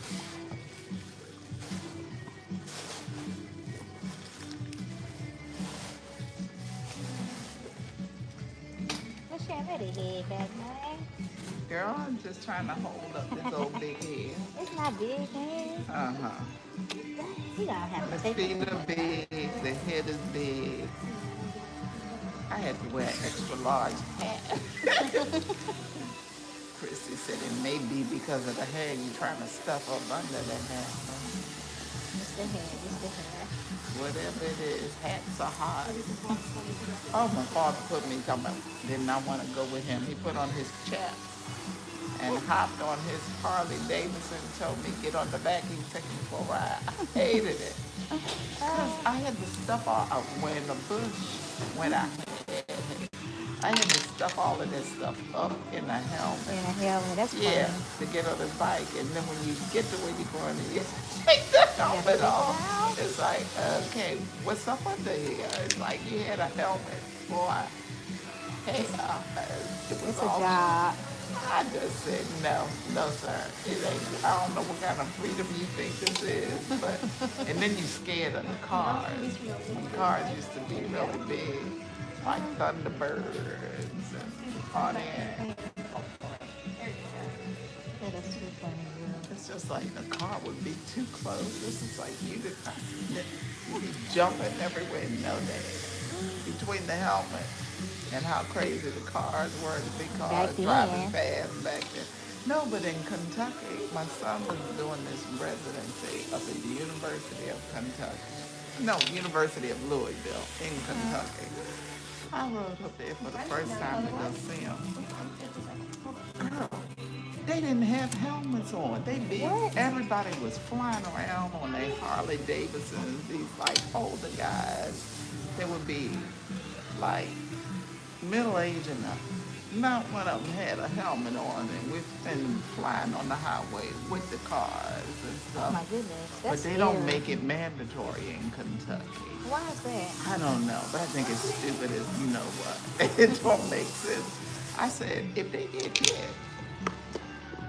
Let's share that head back, man. Girl, I'm just trying to hold up this old big head. It's not big, man. Uh-huh. You gotta have The to take feet it. are big, the head is big. I had to wear an extra large hat. Chrissy said it may be because of the hair you're trying to stuff up under the hat. It's the hair, it's the hair. Whatever it is, hats are hot. Oh, my father put me, talking about, did not want to go with him. He put on his chaps and hopped on his Harley Davidson, told me get on the back, he was taking me for a ride. I hated it. Because I had to stuff all, when the bush went out, I had to stuff all of this stuff up in the helmet. In the helmet, that's funny. Yeah, to get on the bike, and then when you get to where you're going, you take the helmet off. It's like, okay, what's up under here? It's like you had a helmet, boy. Hey, it was It's a all. job. I just said no, sir. It ain't. I don't know what kind of freedom you think this is, but and then you scared of the cars. The cars used to be really big, like Thunderbirds and on it. That is too funny, girl. It's just like the car would be too close. This is like you'd be jumping everywhere, no day. Between the helmet and how crazy the cars were, the big cars driving fast back then. No, but in Kentucky, my son was doing this residency up at the University of Kentucky. No, University of Louisville in Kentucky. I rode up there for the first time to go see him. Girl, they didn't have helmets on. Everybody was flying around on their Harley Davidsons. These like older guys. They would be like middle-aged enough. Not one of them had a helmet on, and flying on the highway with the cars and stuff. Oh my goodness, But that's they scary. don't make it mandatory in Kentucky. Why is that? I don't know, but I think it's stupid as you know what. It don't make sense. I said, if they get hit,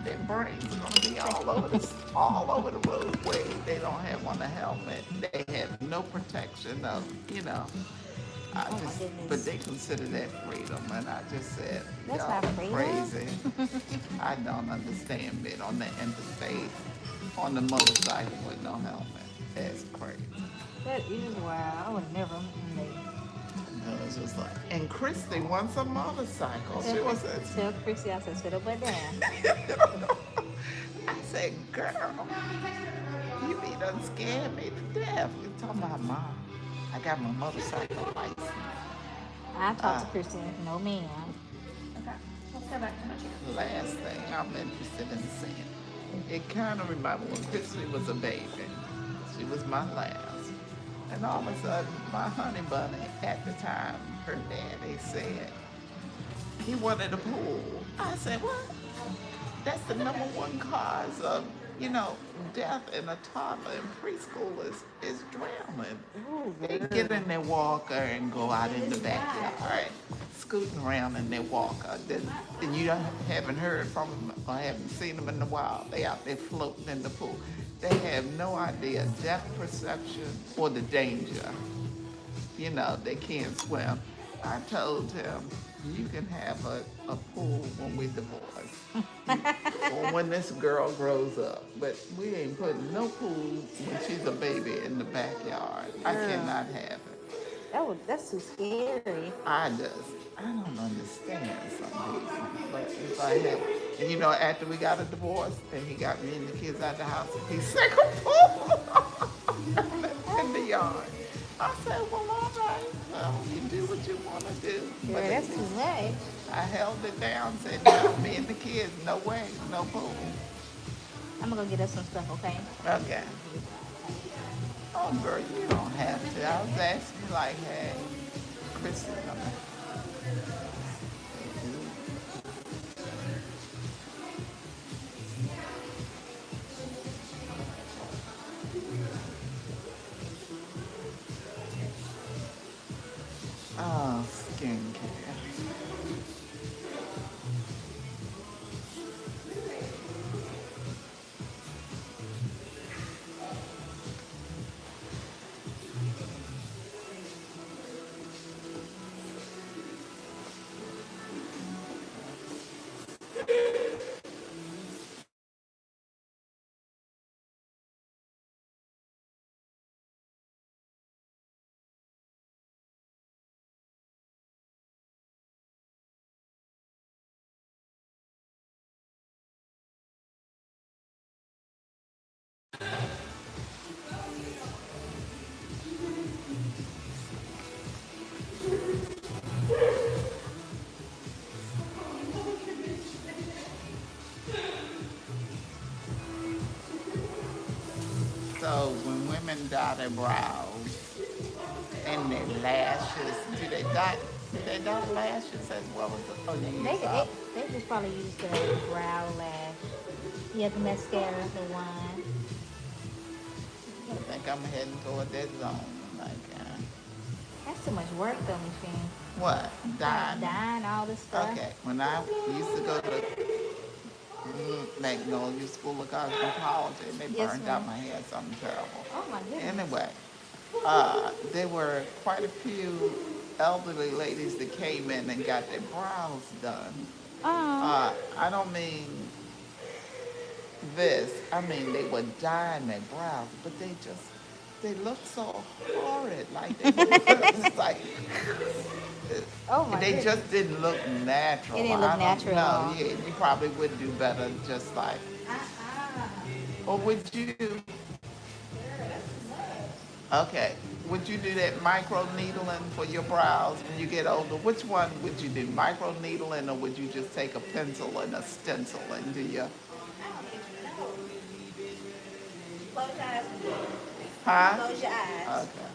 Their brains gonna be all over the roadway. They don't have on a helmet. They have no protection of, you know. I Oh my just, but goodness. they consider that freedom, and I just said, That's y'all not are freedom. crazy. I don't understand it on the interstate, on the motorcycle with no helmet. That's crazy. That is wild. I would never. Mm-mm. No, it's just like, and Christy wants a motorcycle. She was, Tell Chrissy I said sit up and down. I said, girl, you be done scared me to death. You talking about mom? I got my motorcycle license. I talked Uh, to Chrissy. No ma'am. last thing I'm interested in seeing. It kind of reminded me when Christy was a baby. She was my last. And all of a sudden, my honey bunny at the time, her daddy said he wanted a pool. I said, what? That's the number one cause of, you know, death in a toddler in preschool is drowning. Ooh, They girl. get in their walker and go out in the backyard, scooting around in their walker. Then you haven't heard from them or haven't seen them in a while. They out there floating in the pool. They have no idea depth perception or the danger. You know, they can't swim. I told him, you can have a pool when we divorce. Or when this girl grows up. But we ain't putting no pool when she's a baby in the backyard. I Girl. cannot have it. That's too scary. I don't understand some people. But if I had, and you know, after we got a divorce and he got me and the kids out the house, he sank a pool in the yard. I said, well, all right, well, you do what you want to do. Girl, But that's too much. I held it down, said, no, me and the kids, no way, no pool. I'm gonna go get us some stuff, okay? Okay. Oh, girl, you don't have to. I was asking, like, hey, Kristen, oh, skincare. So when women dye their brows and their lashes, do they dye lashes as well as the, oh, you They, use they, they just probably use the brow lash. Yeah, the mascara, the one. I think I'm heading toward that zone. Like, That's too much work though, Michelle. what? Dyeing? Dyeing all this stuff. Okay, when I used to go to Magnolia School of Cosmetology, and they Yes, burned ma'am. out my hair something terrible. Oh my goodness. Anyway, there were quite a few elderly ladies that came in and got their brows done. Oh. I don't mean this. I mean they were dyeing their brows, but they look so horrid. Like they it's like Oh my they goodness. just didn't look natural. It didn't look I don't natural at know. all. Yeah, you probably would do better just like, or would you? Okay. Would you do that micro needling for your brows when you get older? Which one would you do, micro needling, or would you just take a pencil and a stencil and do your, Close your eyes. huh? Close your eyes. Okay.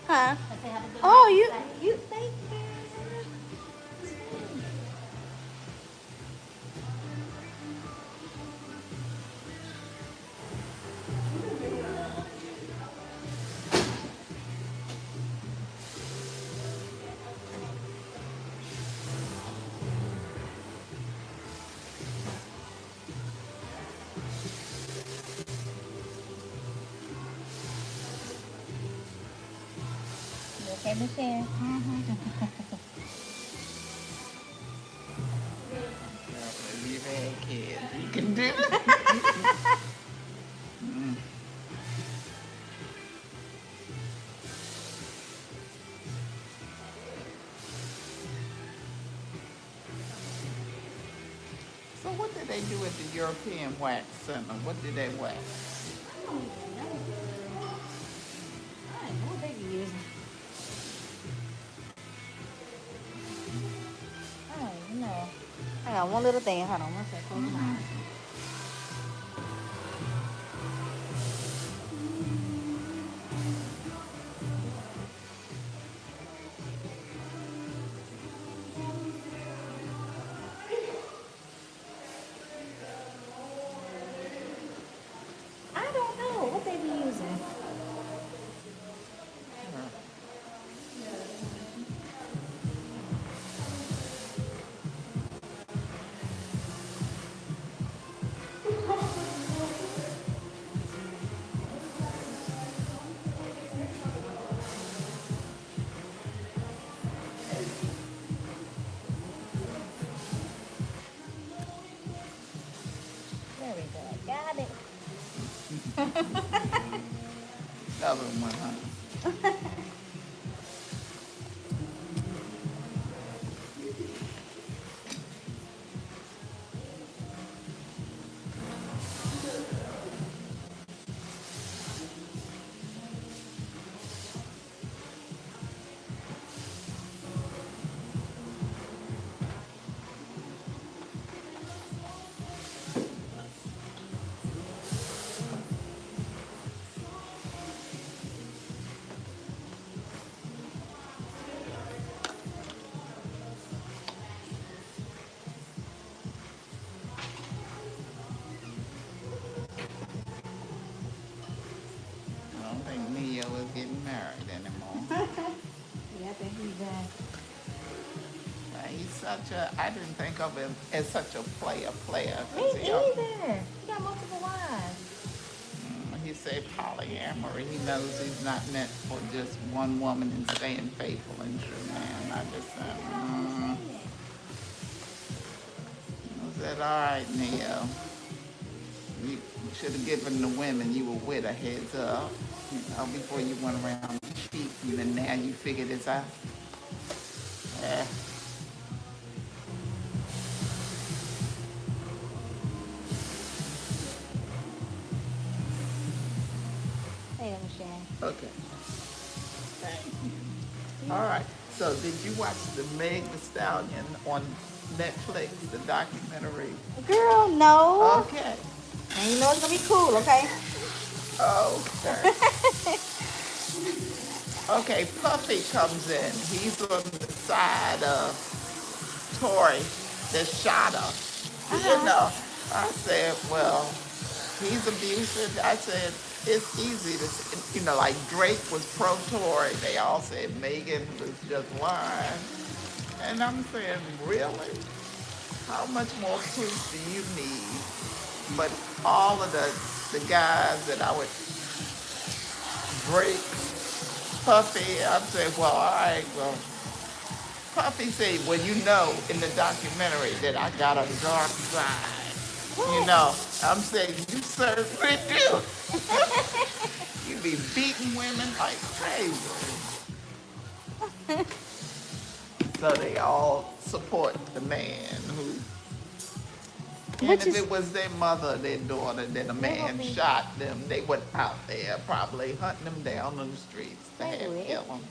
Huh? I say have a good Oh, night. you, thank you. You okay, Miss Sharon? If you've had kids, you can do it. So what did they do at the European Wax Center? What did they wax? I don't even know, girl. I don't know what they be using. I don't even know. I got one little thing. Hold on one second. Close my eyes. I don't know what they be using. There we go. Got it. Other one, huh? I don't think Neo is getting married anymore. Yeah, I think he's done. He's such a, I didn't think of him as such a player. Me 'Cause either. He got multiple wives. he said polyamory. He knows he's not meant for just one woman and staying faithful and true, man. I just said, I said, all right, Neo. You should have given the women you were with a heads up, before you went around cheating, and now you figure this out. Eh. Hey, let me share. Okay. Thank you. All right. So, did you watch the Meg Thee Stallion on Netflix, the documentary? Girl, no. Okay. And you know it's gonna be cool, okay? Okay. Okay, Puffy comes in. He's on the side of Tory that shot her. You know, I said, well, he's abusive. I said, it's easy to, like Drake was pro-Tory. They all said Megan was just lying. And I'm saying, really? How much more proof do you need? But all of the guys that I would break Puffy, I'd say, well, all right, well, Puffy said, well, you know in the documentary that I got a dark side. You know, I'm saying, you certainly do. You be beating women like crazy. So they all support the man who, and Which if is it was their mother or their daughter that a man shot them, they would out there probably hunting them down on the streets to They have would. kill them.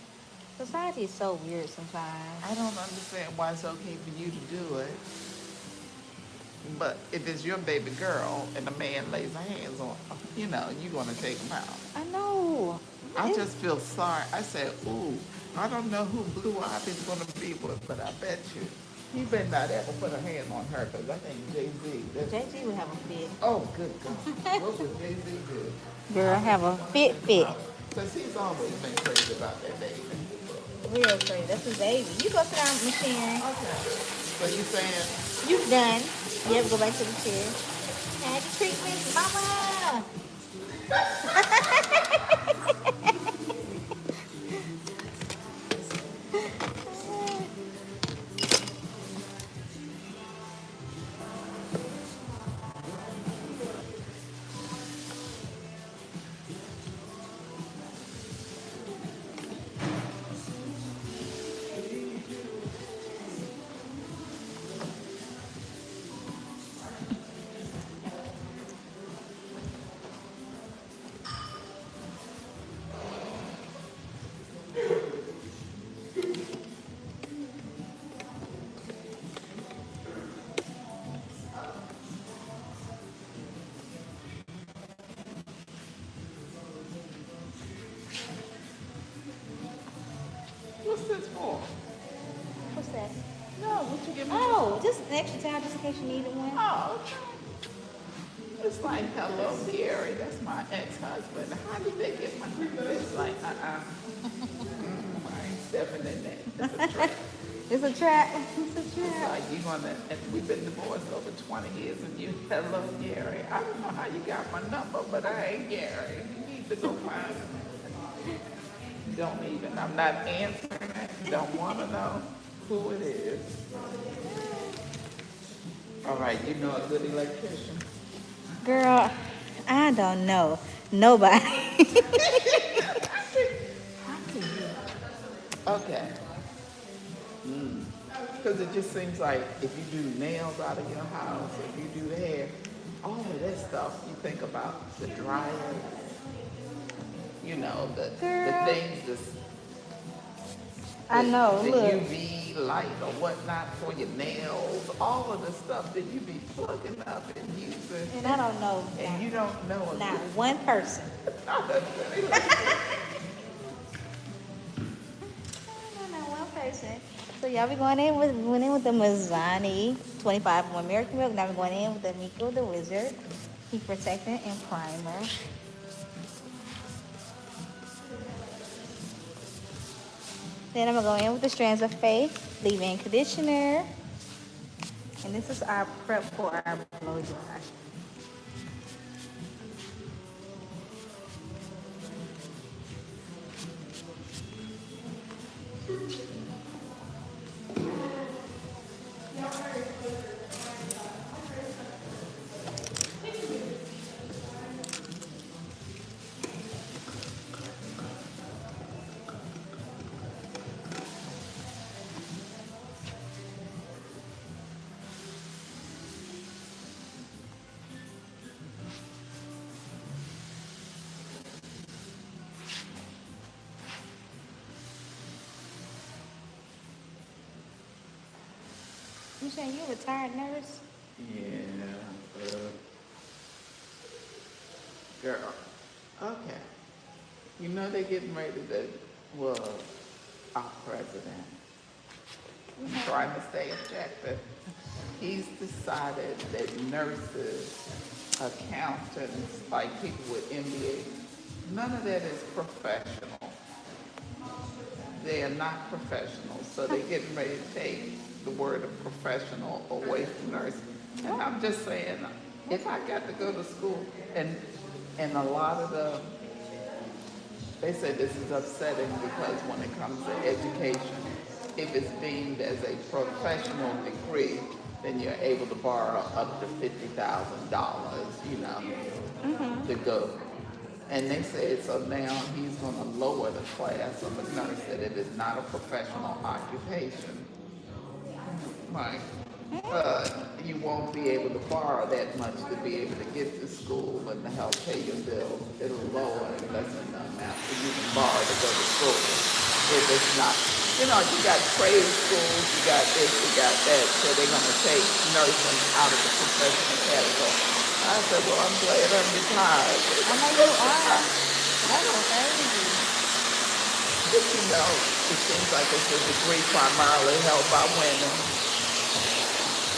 Society is so weird sometimes. I don't understand why it's okay for you to do it. But if it's your baby girl and a man lays hands on her, you're going to take him out. I know. I just feel sorry. I said, ooh, I don't know who Blue Ivy's going to be with, but I bet you he better not ever put a hand on her because I think Jay-Z. JG would have a fit. Oh, good God. What would Jay-Z do? Girl, have a fit. Because he's always been crazy about that baby. Real crazy. That's his baby. You go sit down, Miss Sharon. Okay. So you saying, You done. You ever go back to the chair? Had the treatment, mama. what's this for? What's that? No, what you give me? Oh, just an extra towel just in case you needed one. Oh, okay. It's like, hello, Gary. That's my ex-husband. How did they get my number? It's like, I ain't stepping in that. It's a trap. It's a trap. It's a It's trap. like, you gonna, and we've been divorced over 20 years, and you, hello, Gary. I don't know how you got my number, but I ain't Gary. You need to go find him. Don't even, I'm not answering it. Don't want to know who it is. All right, you know a good electrician? Girl, I don't know. Nobody. Okay. Because it just seems like if you do nails out of your house, if you do hair, all of this stuff, you think about the dryer, you know, the Girl. things, I know, the look. UV light or whatnot for your nails, all of the stuff that you be plugging up and using, And I don't know. and you don't know Not if one person. not a good Not one person. So y'all be going in with the Mizani 25 from American Milk. Now we're going in with the Amika, the Wizard Heat Protectant and Primer. Then I'm gonna go in with the Strands of Faith leave-in conditioner. And this is our prep for our blow dry. You saying you a retired nurse? Yeah, girl. Okay. You know they're getting ready to, well, our president, trying to stay objective. He's decided that nurses, accountants, like people with MBA, none of that is professional. They are not professionals, so they're getting ready to take the word of professional away from nurses. And I'm just saying, if I got to go to school, and a lot of they say this is upsetting because when it comes to education, if it's deemed as a professional degree, then you're able to borrow up to $50,000, you know, to go. And they said, so now he's going to lower the class of a nurse, that it is not a professional occupation. Like, you won't be able to borrow that much to be able to get to school and to help pay your bills. It'll lower and lessen the amount that you can borrow to go to school. If it's not, you know, you got trade schools, you got this, you got that, so they're going to take nursing out of the professional category. I said, well, I'm glad I'm retired. I know you are. I That was crazy. But you know, it seems like it's a degree primarily held by women,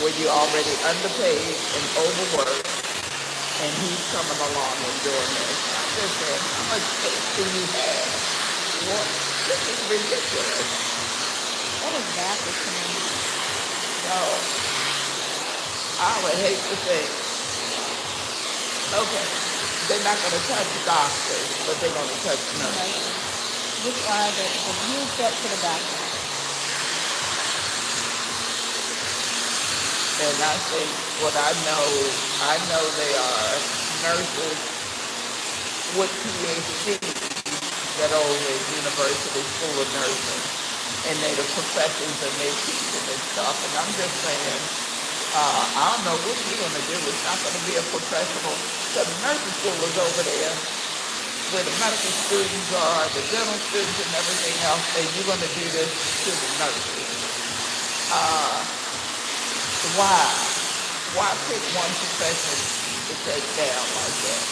where you're already underpaid and overworked, and he's coming along and doing this. I just said, how much faith do you have? What? This is ridiculous. That was backwards to me. So I would hate to think, okay, they're not going to touch doctors, but they're going to touch nurses. Nurses, which are the huge help to the doctor. And I think what I know they are nurses with PhDs that are over at University School of Nursing, and they're the professors and they teaching and stuff. And I'm just saying, I don't know what you're going to do. It's not going to be a professional, because the nursing school is over there where the medical students are, the dental students and everything else, and you're going to do this to the nurses. Why? Why pick one profession to take down like that?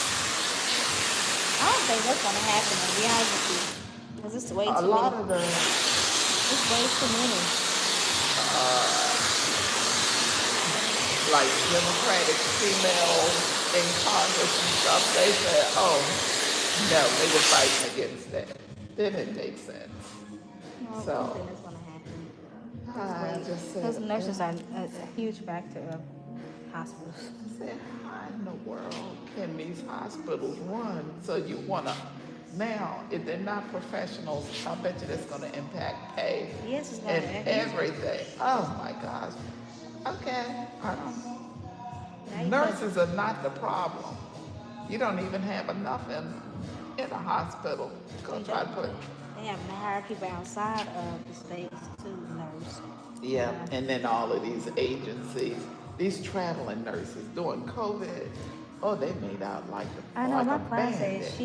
I don't think that's gonna happen, to be honest with you. Because it's way A too lot many. of the It's way too many. like Democratic females in Congress and stuff, they said, oh, no, they were fighting against that. It didn't make sense. No, I don't So think that's gonna happen. I just Because said, nurses are a huge factor of hospitals. I said, how in the world can these hospitals run? So you want to, now, if they're not professionals, I bet you that's going to impact pay Yes, it's going and to. everything. Oh my gosh. Okay, I don't know. Now you Nurses are not the problem. You don't even have enough in a hospital. Go try to put. They have to hire people outside of the states to nurse. Yeah, and then all of these agencies, these traveling nurses during COVID, oh, they made out like I know like my a class bandit. said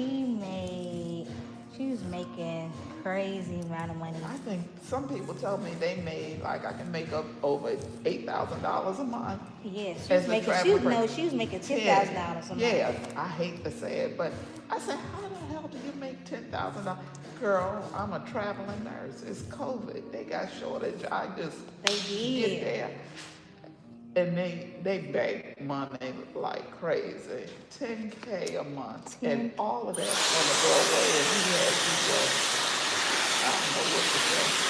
she was making crazy amount of money. I think some people tell me they made like I can make up over $8,000 a month. Yes, As a traveling she was making $10,000 a month. Yeah, I hate to say it, but I said, how the hell do you make $10,000? Girl, I'm a traveling nurse. It's COVID. They got shortage. I just They get did. there. And they beg money like crazy. $10K a month. And all of that's gonna go away and he has to just, I don't know what to say.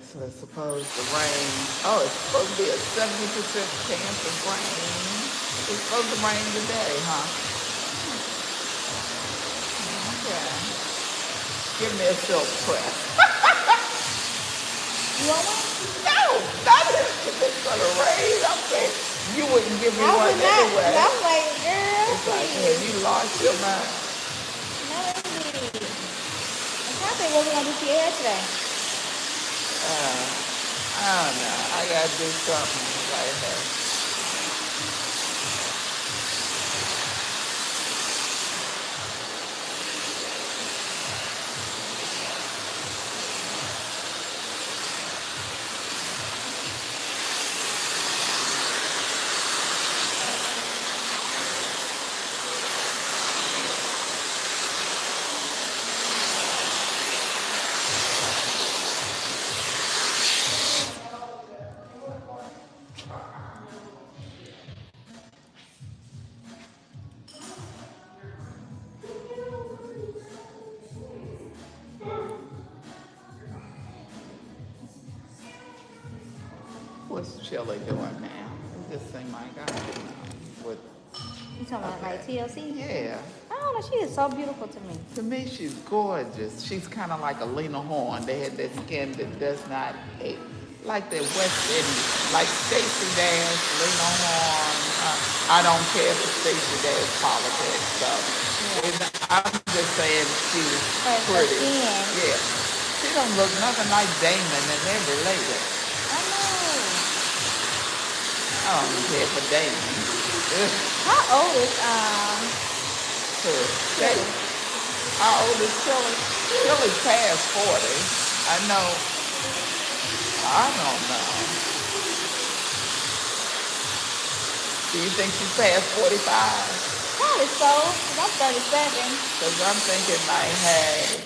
So it's supposed to rain. Oh, it's supposed to be a 70% chance of rain. It's supposed to rain today, huh? Okay. Give me a silk press. You want one? No, not if it's gonna rain. I'm saying you wouldn't give me I one would not. anyway. I'm like, girl, It's like, please. have you lost your mind? No, indeed. I'm trying to think what we're gonna do to your hair today. I don't know. I gotta do something like that. Chili doing now? It just seemed like I don't know. With, You talking about like TLC? yeah. I don't know. She is so beautiful to me. To me, she's gorgeous. She's kind of like a Lena Horne. They had that skin that does not ache. Like the West Indies, like Stacey Dash, Lena Horne. I don't care for Stacey Dash politics. So I'm just saying she's But her pretty. skin. Yeah. She don't look nothing like Damon, and they're related. I know. I don't even care for Damon. How old is Chili. How old is Chili? Chili's past 40. I know. I don't know. Do you think she's past 45? Probably so. 'Cause I'm 37. Because I'm thinking like, hey,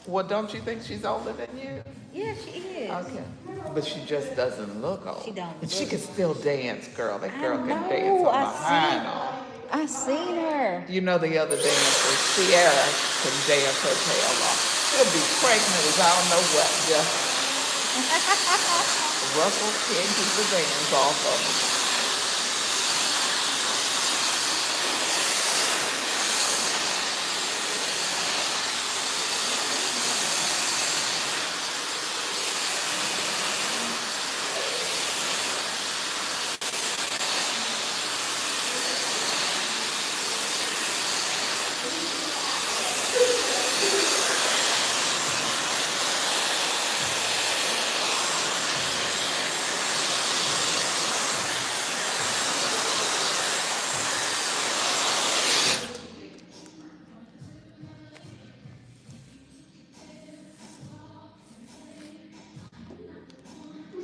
well, don't you think she's older than you? Yeah, she is. Okay. But she just doesn't look old. She don't And she look- can still dance, girl. That girl can know, dance on I the high note. I seen her. You know the other dancer, Sierra, can dance her tail off. She'll be pregnant as I don't know what. Just Russell can't keep the dance off of her.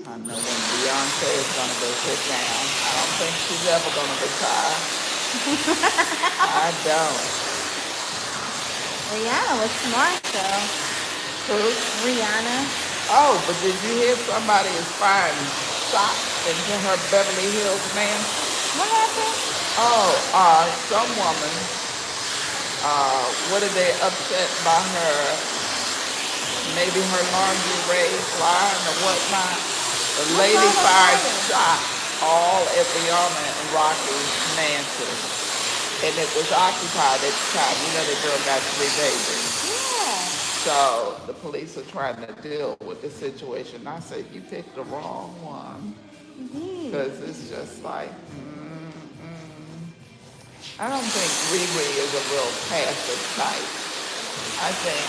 I know when Beyonce is gonna go sit down. I don't think she's ever gonna retire. I don't. Rihanna was smart though. Who? Rihanna. Oh, but did you hear somebody is firing shots into her Beverly Hills mansion? What happened? Oh, some woman, what are they upset by her, maybe her lingerie flying or whatnot? The lady wrong with fired her? shots all at Rihanna and Rocky's mansion. And it was occupied at the time. You know the girl got 3 babies. Yeah. So the police are trying to deal with the situation. I said, you picked the wrong one. Because it's just like, I don't think Riri is a real passive type. I think,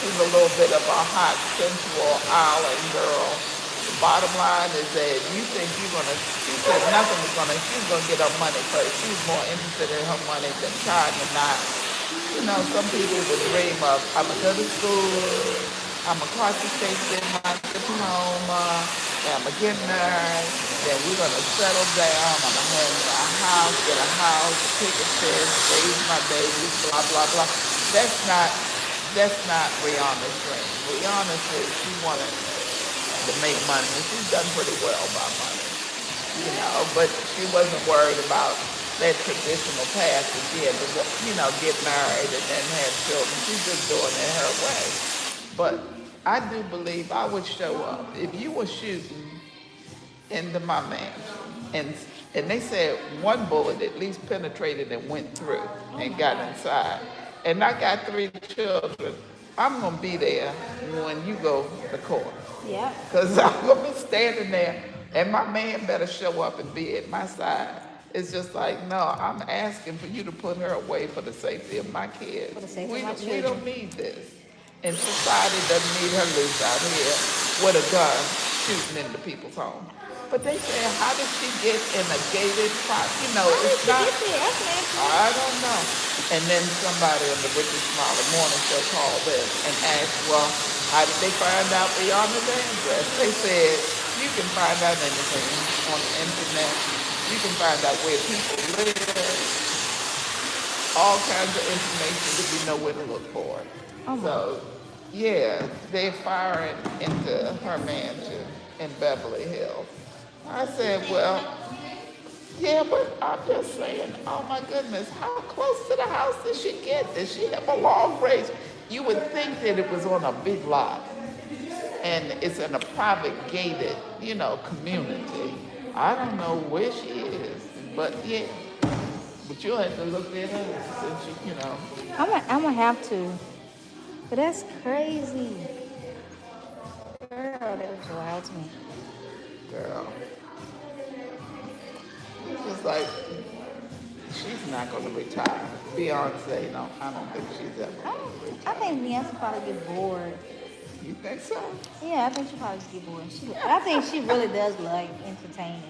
she's a little bit of a hot, sensual island girl. The bottom line is that you think she said nothing was she was going to get her money first. She was more interested in her money than trying to not. Some people would dream of, I'm going to go to school, I'm going to cross the state, get my diploma, and I'm going to get married, then we're going to settle down, I'm going to have a house, get a house, pick a fish, raise my babies, blah, blah, blah. That's not Rihanna's dream. Rihanna said she wanted to make money, and she's done pretty well by money, but she wasn't worried about that traditional path that she had to, get married and then have children. She's just doing it her way. But I do believe I would show up. If you were shooting into my mansion, and they said one bullet at least penetrated and went through and got inside, and I got 3 children, I'm going to be there when you go to court. Yeah. Because I'm going to be standing there, and my man better show up and be at my side. It's just like, no, I'm asking for you to put her away for the safety of my kids. For the safety of my We children. don't need this. And society doesn't need her loose out here with a gun shooting into people's homes. But they say, how did she get in a gated property? It's not. I don't know. And then somebody on the Richard Smiley Morning Show called in and asked, well, how did they find out Rihanna's address? They said, you can find out anything on the internet. You can find out where people live, all kinds of information if you know where to look for it. So, yeah, they're firing into her mansion in Beverly Hills. I said, well, yeah, but I'm just saying, oh my goodness, how close to the house did she get? Did she have a long range? You would think that it was on a big lot. and it's in a private gated, community. I don't know where she is, but yeah. But you'll have to look that up since I'm gonna have to. But that's crazy. Girl, that was wild to me. girl. It's just like she's not gonna retire. Beyonce, no, I don't think she's ever I, gonna I retire. think Beyonce probably get bored. You think so? Yeah, I think she probably just get bored. I think she really does like entertaining.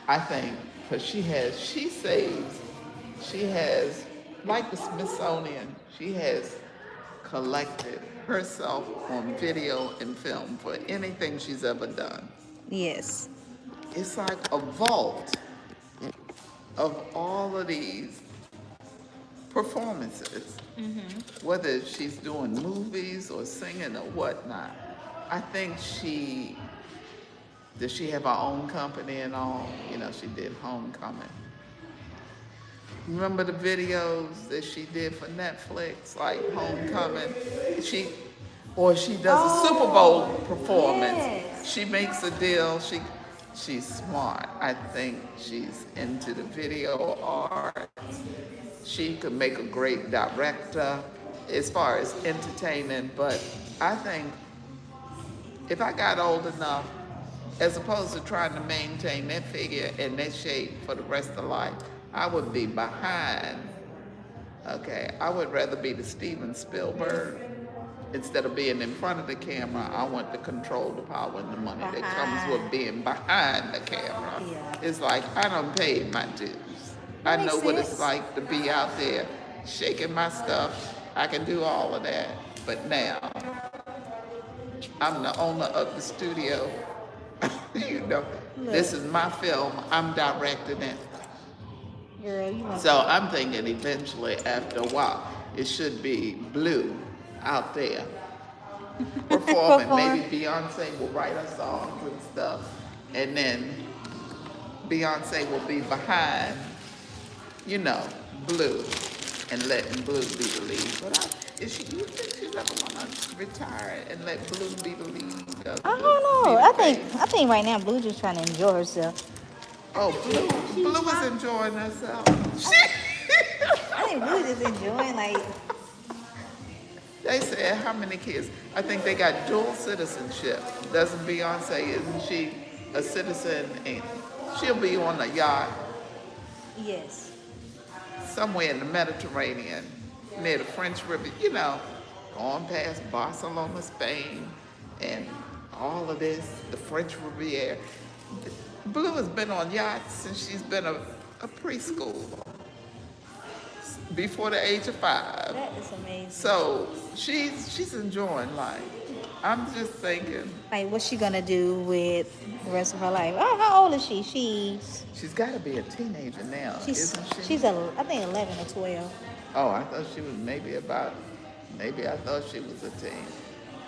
I think because she has, like the Smithsonian, she has collected herself on video and film for anything she's ever done. Yes. It's like a vault of all of these performances, whether she's doing movies or singing or whatnot. I think does she have her own company and all? She did Homecoming. Remember the videos that she did for Netflix, like Homecoming? She does a Super Bowl performance. yes. She makes a deal. She's smart. I think she's into the video art. She could make a great director as far as entertaining, but I think if I got old enough, as opposed to trying to maintain that figure and that shape for the rest of life, I would be behind. Okay, I would rather be the Steven Spielberg. Instead of being in front of the camera, I want to control the power and the money that comes with being behind the camera. Yeah. It's like I done paid my dues. I That know makes what it's sense. like to be out there shaking my stuff. I can do all of that. But now, I'm the owner of the studio. This is my film. I'm directing it. Girl, you want So I'm thinking eventually, after a while, it should be Blue out there performing. Perform. Maybe Beyonce will write her songs and stuff, and then Beyonce will be behind, Blue, and letting Blue be the lead. But you think she's ever gonna retire and let Blue be the lead? I don't know. I think right now Blue just trying to enjoy herself. Oh, Blue is enjoying herself. I think Blue just enjoying like They said how many kids? I think they got dual citizenship. Doesn't Beyonce? Isn't she a citizen? And she'll be on a yacht yes. somewhere in the Mediterranean, near the French River. Going past Barcelona, Spain, and all of this, the French Riviera. Blue has been on yachts since she's been a preschooler, before the age of 5. That is amazing. So she's enjoying life. I'm just thinking Like, what's she gonna do with the rest of her life? Oh, how old is she? she's got to be a teenager now, isn't she? She's I think 11 or 12. Oh, I thought she was maybe I thought she was a teen.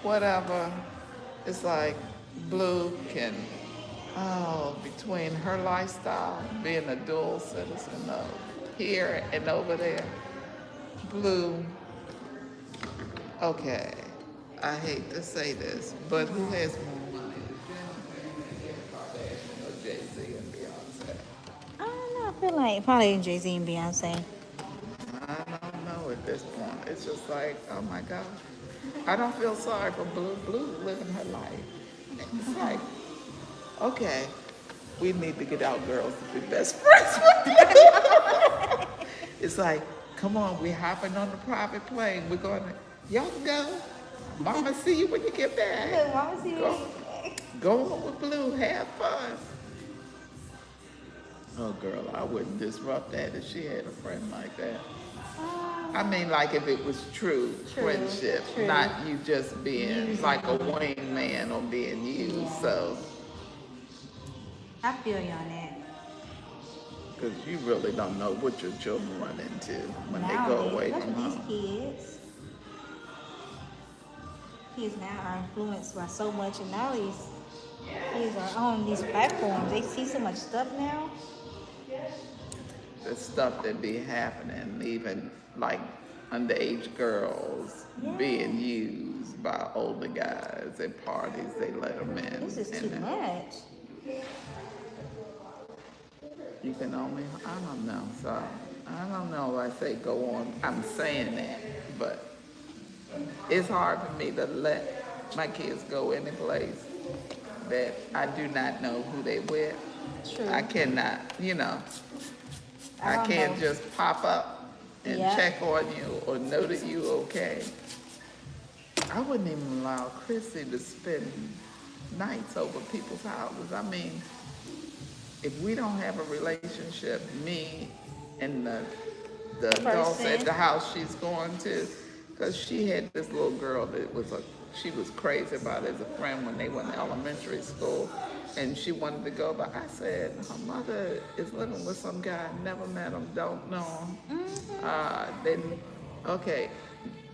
Whatever. It's like Blue can, between her lifestyle, being a dual citizen of here and over there, Blue, okay, I hate to say this, but who has more money, Kim Kardashian or Jay-Z and Beyonce? I don't know. I feel like probably Jay-Z and Beyonce. I don't know at this point. It's just like, oh my God. I don't feel sorry for Blue. Blue living her life. It's like, okay, we need to get our girls to be best friends with Blue. It's like, come on, we're hopping on the private plane. We're going to, y'all go. Mama see you when you get back. Look, Mama see Go. me. Go on with Blue, have fun. Oh girl, I wouldn't disrupt that if she had a friend like that. I mean, like if it was true friendship, true. not you just being like a wingman or being used. Yeah. So, I feel you on that. because you really don't know what your children run into when they go Nowadays, away from especially home. these kids now are influenced by so much, and now these kids are on these platforms. They see so much stuff now. The stuff that be happening, even like underage girls being used abused by older guys at parties. They let them in. This is too and much. You can only, I don't know. So I don't know if I say go on. I'm saying that, but it's hard for me to let my kids go any place that I do not know who they with. True. I cannot, I don't can't know. just pop up and Yeah. check on you or know that you okay. I wouldn't even allow Chrissy to spend nights over people's houses. I mean, if we don't have a relationship, me and the adults Person. at the house she's going to, because she had this little girl that she was crazy about as a friend when they went to elementary school, and she wanted to go, but I said, her mother is living with some guy, never met him, don't know him. Then, okay,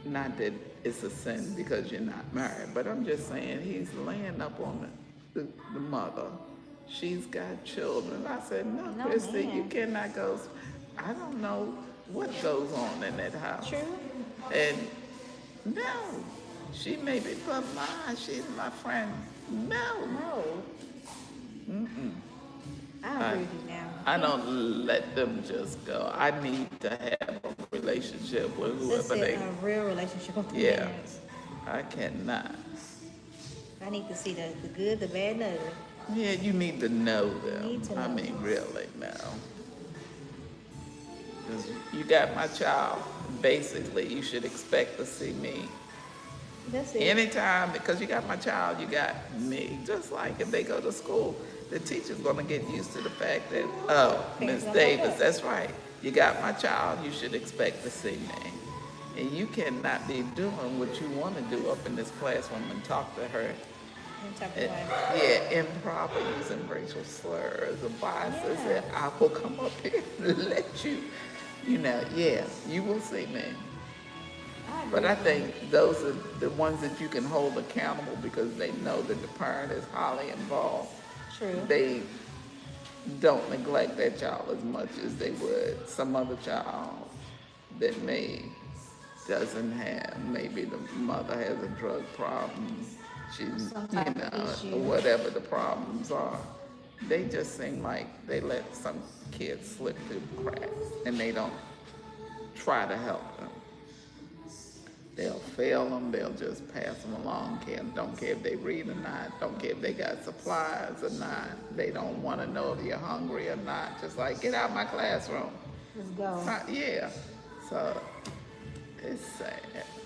not that it's a sin because you're not married, but I'm just saying he's laying up on the mother. She's got children. I said, no, No, Christy, man. you cannot go. I don't know what goes on in that house. True. And no, she may be, but she's my friend. No. No. I agree with you now. I don't let them just go. I need to have a relationship with This whoever is a real relationship with the Yeah. parents. I cannot. I need to see the good, the bad, and the ugly. Yeah, you need to know them. Need to I know. mean, really now. 'Cause you got my child. Basically, you should expect to see me. That's it. Anytime, because you got my child, you got me. Just like if they go to school, the teacher's gonna get used to the fact that, oh, Miss Things like Davis, that. that's right. You got my child, you should expect to see me. And you cannot be doing what you wanna do up in this classroom and talk to her. Any type of Eh, way. Yeah, improper, using racial slurs or biases, and I will come up here and let you, yeah, you will see me. But I think those are the ones that you can hold accountable because they know that the parent is highly involved. True. They don't neglect that child as much as they would some other child that doesn't have, maybe the mother has a drug problem, she's, Some type of issue. whatever the problems are. They just seem like they let some kids slip through the cracks and they don't try to help them. They'll fail them, they'll just pass them along, don't care if they read or not, don't care if they got supplies or not. They don't want to know if you're hungry or not, just like, get out of my classroom. Let's go. Yeah, so it's sad,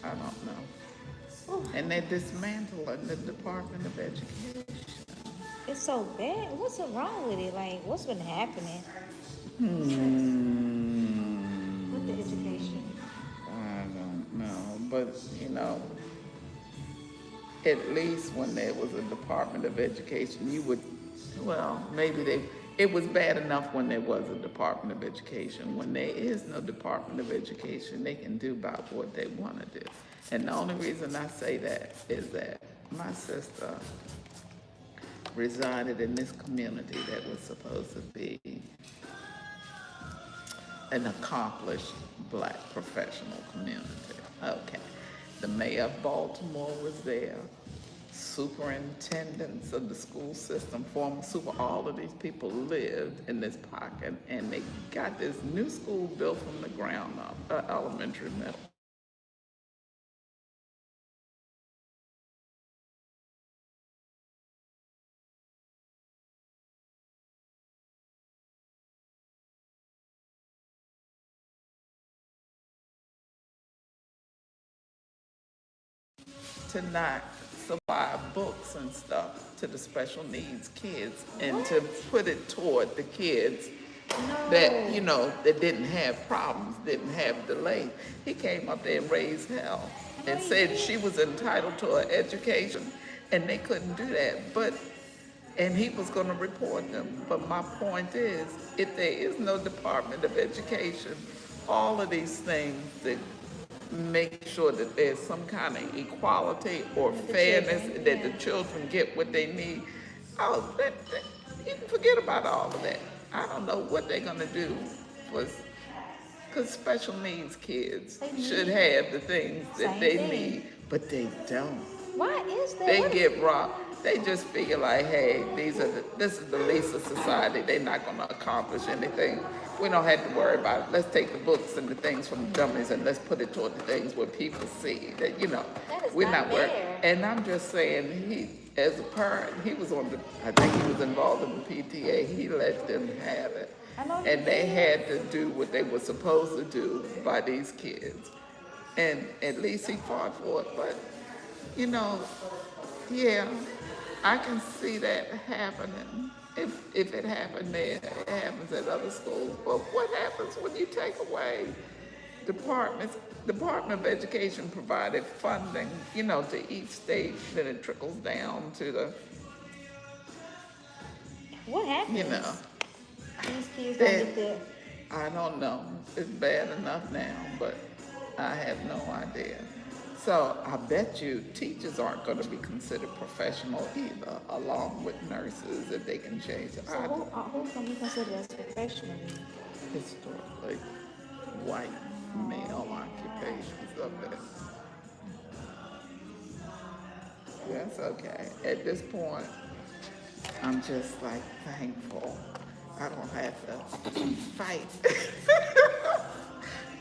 I don't know. And they're dismantling the Department of Education. It's so bad. What's wrong with it? Like, what's been happening with the education? I don't know, but at least when there was a Department of Education, it was bad enough when there was a Department of Education. When there is no Department of Education, they can do about what they want to do. And the only reason I say that is that my sister resided in this community that was supposed to be an accomplished black professional community. Okay. The mayor of Baltimore was there. Superintendents of the school system, all of these people lived in this pocket, and they got this new school built from the ground up, elementary, middle. To not supply books and stuff to the special needs kids and to put it toward the kids that, that didn't have problems, didn't have delays. He came up there and raised hell and said she was entitled to an education and they couldn't do that. And he was going to report them. But my point is, if there is no Department of Education, all of these things that make sure that there's some kind of equality or fairness, that the children get what they need. You can forget about all of that. I don't know what they're gonna do, because special needs kids should have the things that they need but they don't. Why is that? They What is, get robbed. They just figure like, hey, this is the least of society. They're not going to accomplish anything. We don't have to worry about it. Let's take the books and the things from the dummies and let's put it toward the things where people see that, that is we're not not worried. fair. And I'm just saying, as a parent, he was I think he was involved in the PTA. He let them have it. I know. And they had to do what they were supposed to do by these kids. And at least he fought for it. But, yeah, I can see that happening. If it happened there, it happens at other schools. But what happens when you take away Department of Education provided funding, to each state, then it trickles down to the, What happens? These kids don't get that. I don't know. It's bad enough now, but I have no idea. So I bet you teachers aren't going to be considered professional either, along with nurses, if they can change it. So who's going to be considered as professional? Historically white male occupations of it. That's okay. At this point, I'm just like thankful I don't have to fight.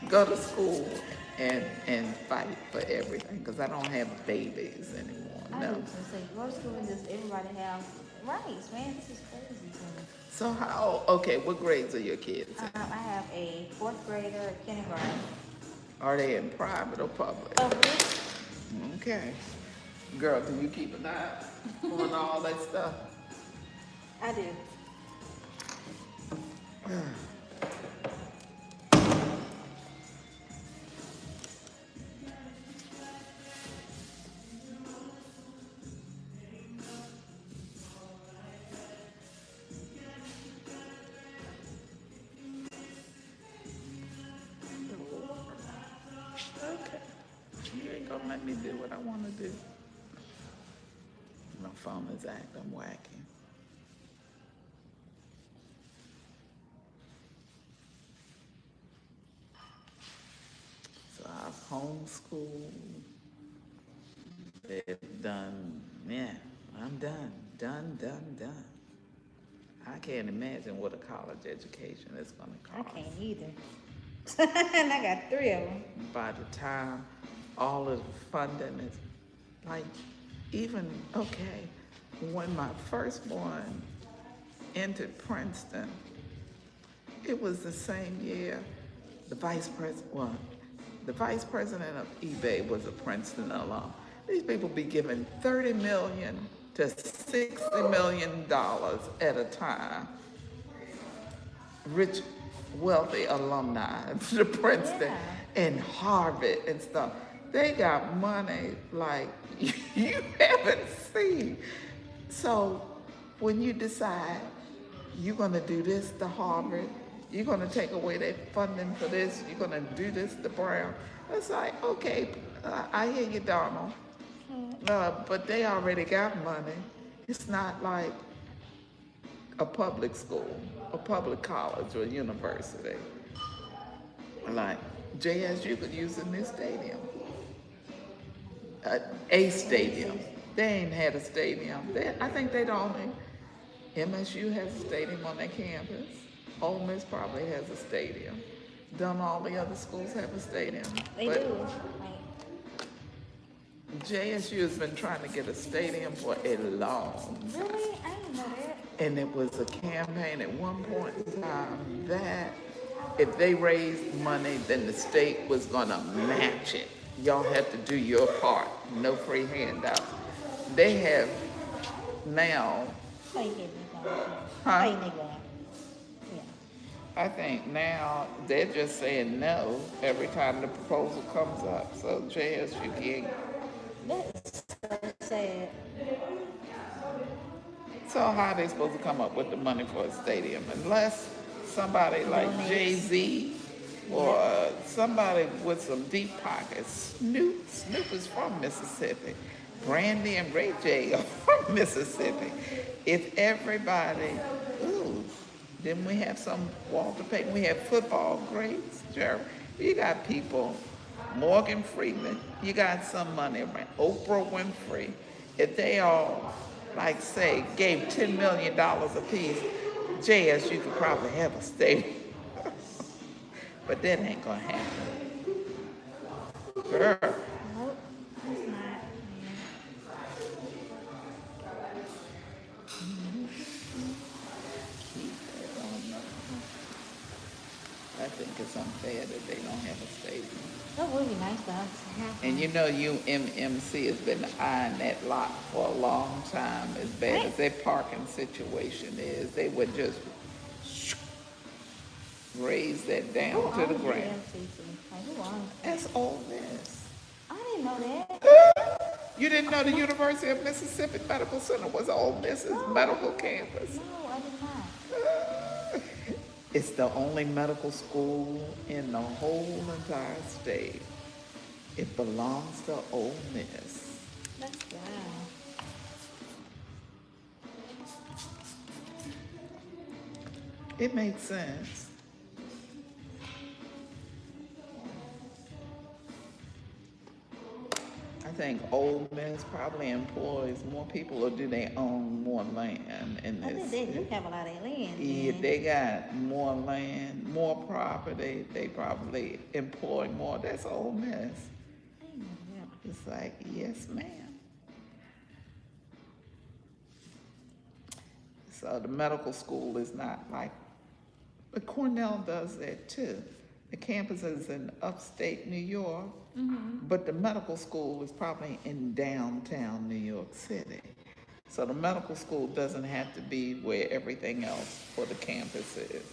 Go to school and fight for everything because I don't have babies anymore. I No. was going to say, go to school and just everybody have rights, man. This is crazy to me. So what grades are your kids in? I have a 4th grader at kindergarten. Are they in private or public? Public. Okay. Girl, do you keep an eye on all that stuff? I do. Okay. You ain't gonna let me do what I wanna do. My phone is acting wacky. So I've homeschooled. They've done, I'm done. Done. I can't imagine what a college education is gonna I cost. can't either. And I got 3 of them. By the time all of the funding is like, when my firstborn entered Princeton, it was the same year the vice president of eBay was a Princeton alum. These people be given $30 million to $60 million at a time. Rich, wealthy alumni to Princeton and Harvard and stuff. They got money like you haven't seen. So when you decide you're going to do this to Harvard, you're going to take away their funding for this, you're going to do this to Brown, it's like, okay, I hear you, Donald. But they already got money. It's not like a public school, a public college or university. Like JSU could use a new stadium. A stadium. They ain't had a stadium. I think they don't. MSU has a stadium on their campus. Ole Miss probably has a stadium. Don't all the other schools have a stadium? They do. JSU has been trying to get a stadium for a long time. Really? I didn't know that. And it was a campaign at one point in time that if they raised money, then the state was gonna match it. Y'all have to do your part. No free handouts. They have now. How you get me going? Huh? How you get going? Yeah. I think now they're just saying no every time the proposal comes up. So JSU can't. That's so sad. So how are they supposed to come up with the money for a stadium unless somebody like Jay-Z or somebody with some deep pockets? Snoop is from Mississippi. Brandy and Ray J are from Mississippi. If everybody, then we have some Walter Payton. We have football greats, Jerry. You got people Morgan Freeman, you got some money around. Oprah Winfrey, if they all, like say, gave $10 million apiece, JSU could probably have a stadium. But that ain't gonna happen. Girl, Nope, it's not. I think it's unfair that they don't have a stadium. That would be nice though. To have And one. you know UMMC has been eyeing that lot for a long time. As bad as their parking situation is, they would just raise that down Who to the owns ground. MCC? Like, who owns it? That's Ole Miss. I didn't know that. You didn't know the University of Mississippi Medical Center was Ole Miss's medical campus? No, I did not. It's the only medical school in the whole entire state. It belongs to Ole Miss. That's wow. It makes sense. I think Ole Miss probably employs more people, or do they own more land in I this? think they do have a lot of land. Yeah, then. they got more land, more property. They probably employ more. That's Ole Miss. I didn't know that. It's like, yes, ma'am. So the medical school is not like, but Cornell does that too. The campus is in upstate New York, but the medical school is probably in downtown New York City. So the medical school doesn't have to be where everything else for the campus is.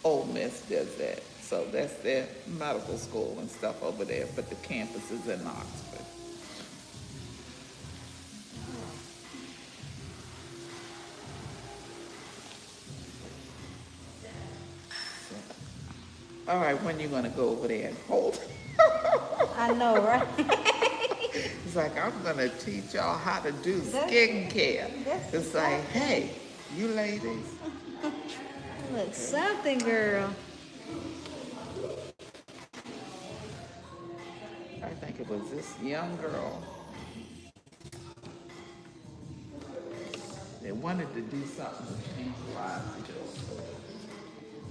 Ole Miss does that. So that's their medical school and stuff over there, but the campus is in Oxford. All right, when you gonna go over there and hold? I know, right? It's like, I'm gonna teach y'all how to do That's- skincare. that's It's like, hey, you ladies, Look, something, girl. I think it was this young girl that wanted to do something to change the lives of children.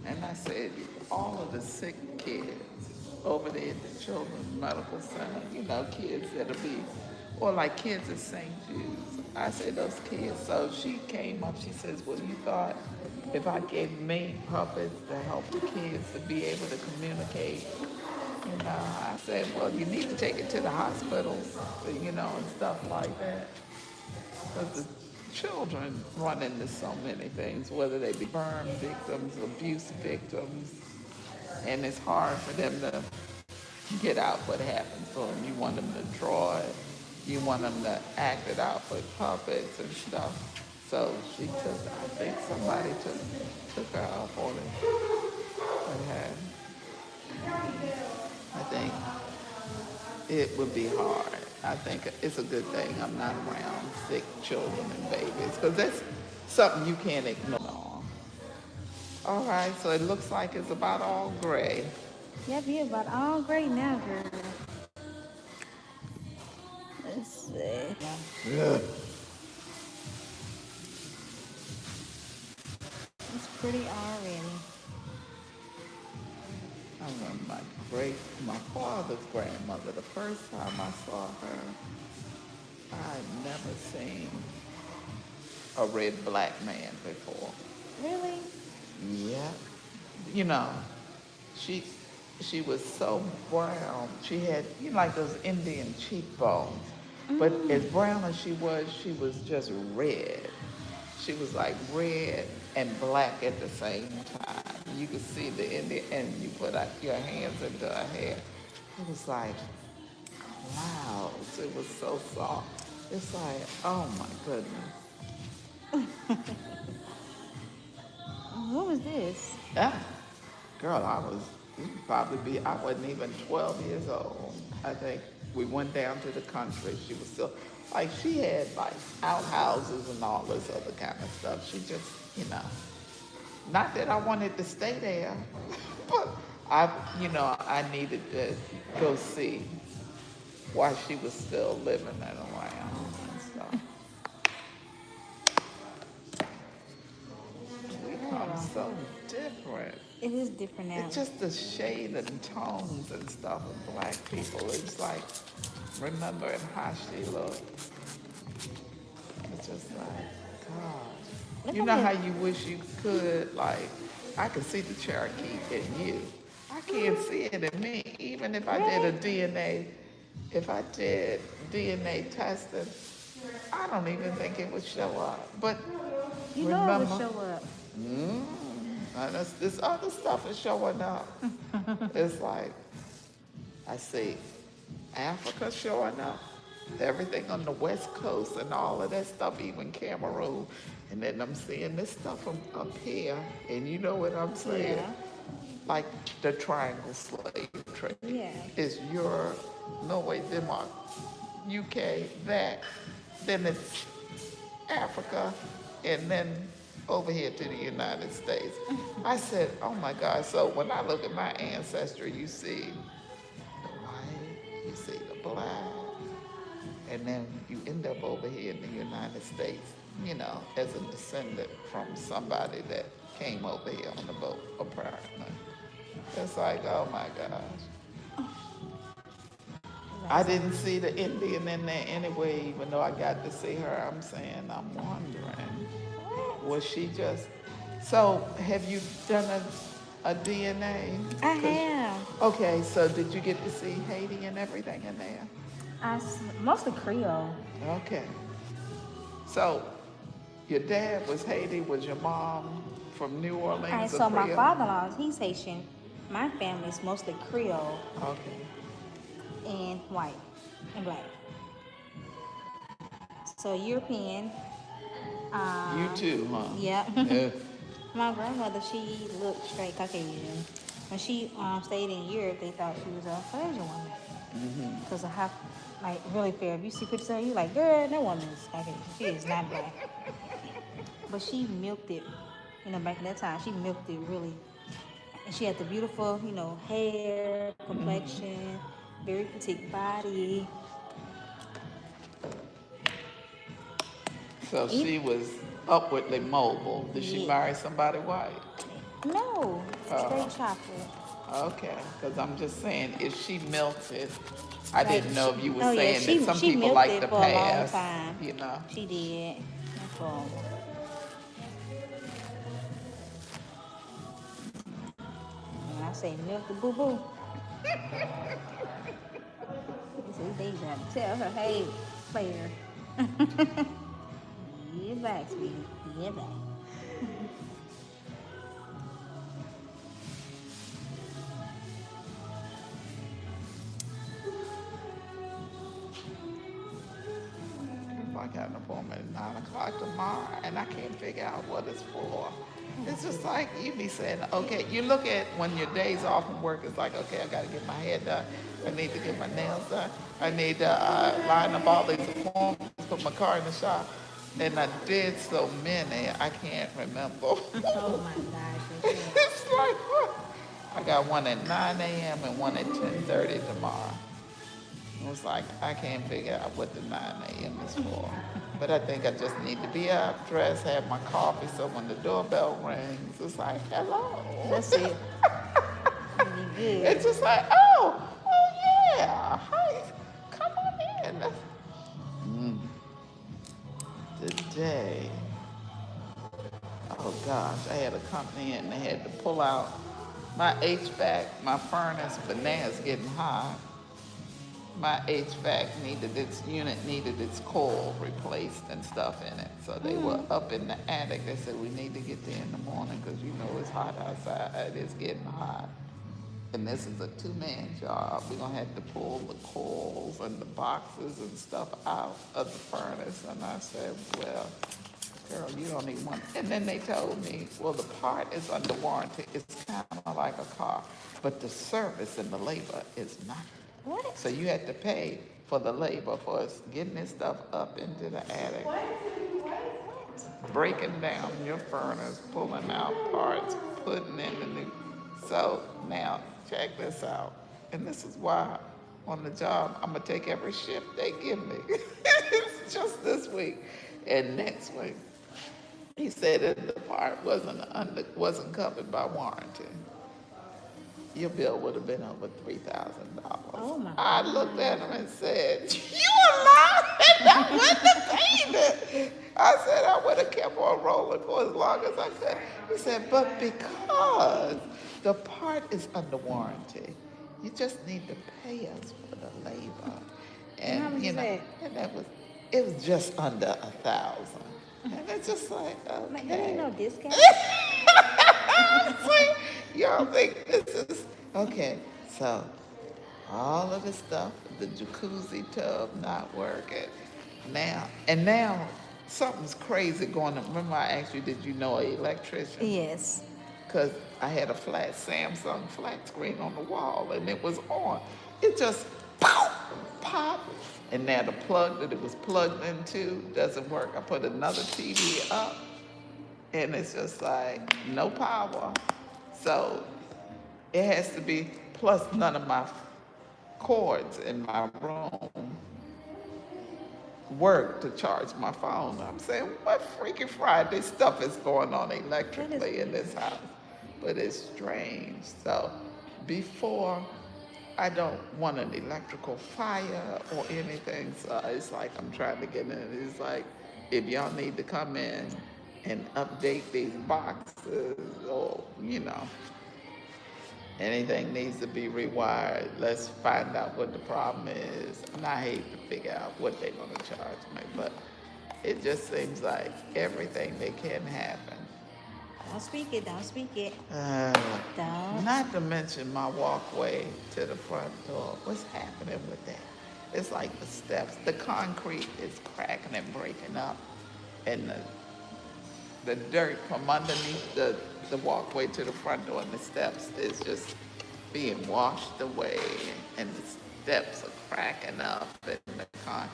And I said, all of the sick kids over there at the Children's Medical Center, you know, kids that'll be, or like kids at St. Jude's. I said, those kids. So she came up, she says, well, you thought if I gave made puppets to help the kids to be able to communicate, you know, I said, well, you need to take it to the hospitals, you know, and stuff like that. Because the children run into so many things, whether they be burn victims, abuse victims, and it's hard for them to get out what happened to them. You want them to draw it, you want them to act it out with puppets and stuff. So she took, I think somebody took her up on it. I think it would be hard. I think it's a good thing I'm not around sick children and babies, because that's something you can't ignore. All right, so it looks like it's about all gray. Yep, you're about all great now, girl. Let's see. Ugh. It's pretty already. I remember my father's grandmother, the first time I saw her, I'd never seen a red black man before. Really? Yeah. You know, she was so brown. She had, you know, like those Indian cheekbones. But as brown as she was just red. She was like red and black at the same time. You could see the Indian, and you put out your hands into her hair. It was like clouds. It was so soft. It's like, oh my goodness. What was this? Yeah. Girl, I wasn't even 12 years old. I think we went down to the country. She was still, like, she had like outhouses and all this other kind of stuff. She just, you know, not that I wanted to stay there, but I needed to go see why she was still living and around and stuff. We come Girl, so different. it is different now. It's just the shade and tones and stuff of black people. It's like remembering how she looked. It's just like, God. Look You at know me. how you wish you could, like, I could see the Cherokee in you. I can't see it in me. Even if I did Really? a DNA, if I did DNA testing, I don't even think it would show up. But You know it would remember, show up. and this other stuff is showing up. It's like, I see Africa showing up, everything on the West Coast and all of that stuff, even Cameroon. And then I'm seeing this stuff from up here, and you know what I'm saying? Yeah. Like the triangle slave trade. Yeah. It's Europe, Norway, Denmark, UK, that. Then it's Africa, and then over here to the United States. I said, oh my God. So when I look at my ancestry, you see the white, you see the black, and then you end up over here in the United States, as a descendant from somebody that came over here on the boat, apparently. It's like, oh my gosh. I didn't see the Indian in there anyway, even though I got to see her. I'm saying, I'm wondering, was she just... So, have you done a DNA? I have. Okay, so did you get to see Haiti and everything in there? Mostly Creole. Okay. So, your dad was Haiti, was your mom from New All right, Orleans or so my Creole? father-in-law, he's Haitian. My family's mostly Creole Okay. and white and black. So European. You too, huh? Yeah. Yeah. My grandmother, she looked straight Caucasian. When she stayed in Europe, they thought she was a Caucasian woman. Because of how, like, really fair. If you see pictures of her, you like, girl, that woman is Caucasian. She is not black. But she milked it, back in that time, she milked it really. And she had the beautiful, hair, complexion, very petite body. So she was upwardly mobile. Did she Yeah. marry somebody white? No, straight chocolate. Okay, because I'm just saying, if she milked it, I Like, didn't know if you were oh yeah, saying that some she people milked like it to for a long pass, time. you know. She did. For, when I say milk the boo boo, they got to tell her, hey, player, get back, sweetie, get back. I got an appointment at 9 o'clock tomorrow, and I can't figure out what it's for. It's just like you be saying, okay, you look at when your days off from work, it's like, okay, I got to get my hair done. I need to get my nails done. I need to line up all these appointments, put my car in the shop. And I did so many, I can't remember. Oh my gosh. It's like, I got one at 9 a.m. and one at 10:30 tomorrow. It was like, I can't figure out what the 9 a.m. is for. But I think I just need to be up, dressed, have my coffee, so when the doorbell rings, it's like, hello. That's it. You good. It's just like, oh yeah, hi, come on in. Today, oh gosh, I had a company and they had to pull out my HVAC, my furnace, but now it's getting hot. My HVAC unit needed its coil replaced and stuff in it. So they were up in the attic. They said, we need to get there in the morning because it's hot outside. It's getting hot. And this is a two-man job. We're going to have to pull the coils and the boxes and stuff out of the furnace. And I said, well, girl, you don't need one. And then they told me, well, the part is under warranty. It's kind of like a car. But the service and the labor is not. What? So you had to pay for the labor for us getting this stuff up into the attic. Breaking down your furnace, pulling out parts, putting in the new. So now check this out. And this is why on the job, I'm going to take every shift they give me. It's just this week and next week. He said that the part wasn't covered by warranty. Your bill would have been over $3,000. Oh my I God. looked at him and said, "You allowed it? I wouldn't have paid it." I said I would have kept on rolling for as long as I could. He said, "But because the part is under warranty, you just need to pay us for the labor." And how much is that? and it was just under 1,000. And it's just like, Like, there ain't no okay. discount. See, y'all think this is okay. So all of the stuff, the jacuzzi tub not working. Now something's crazy going on. Remember I asked you, did you know an electrician? Yes. Because I had a flat Samsung flat screen on the wall and it was on. It just pop. And now the plug that it was plugged into doesn't work. I put another TV up and it's just like no power. So it has to be, plus none of my cords in my room work to charge my phone. I'm saying, what freaking Friday stuff is going on electrically in this house? But it's strange. So before, I don't want an electrical fire or anything. So it's like I'm trying to get in. It's like, if y'all need to come in and update these boxes or, anything needs to be rewired, let's find out what the problem is. And I hate to figure out what they're going to charge me, but it just seems like everything that can happen. Don't speak it. Don't speak it. Don't. Not to mention my walkway to the front door. What's happening with that? It's like the steps, the concrete is cracking and breaking up, and the dirt from underneath the walkway to the front door and the steps is just being washed away, and the steps are cracking up in the concrete.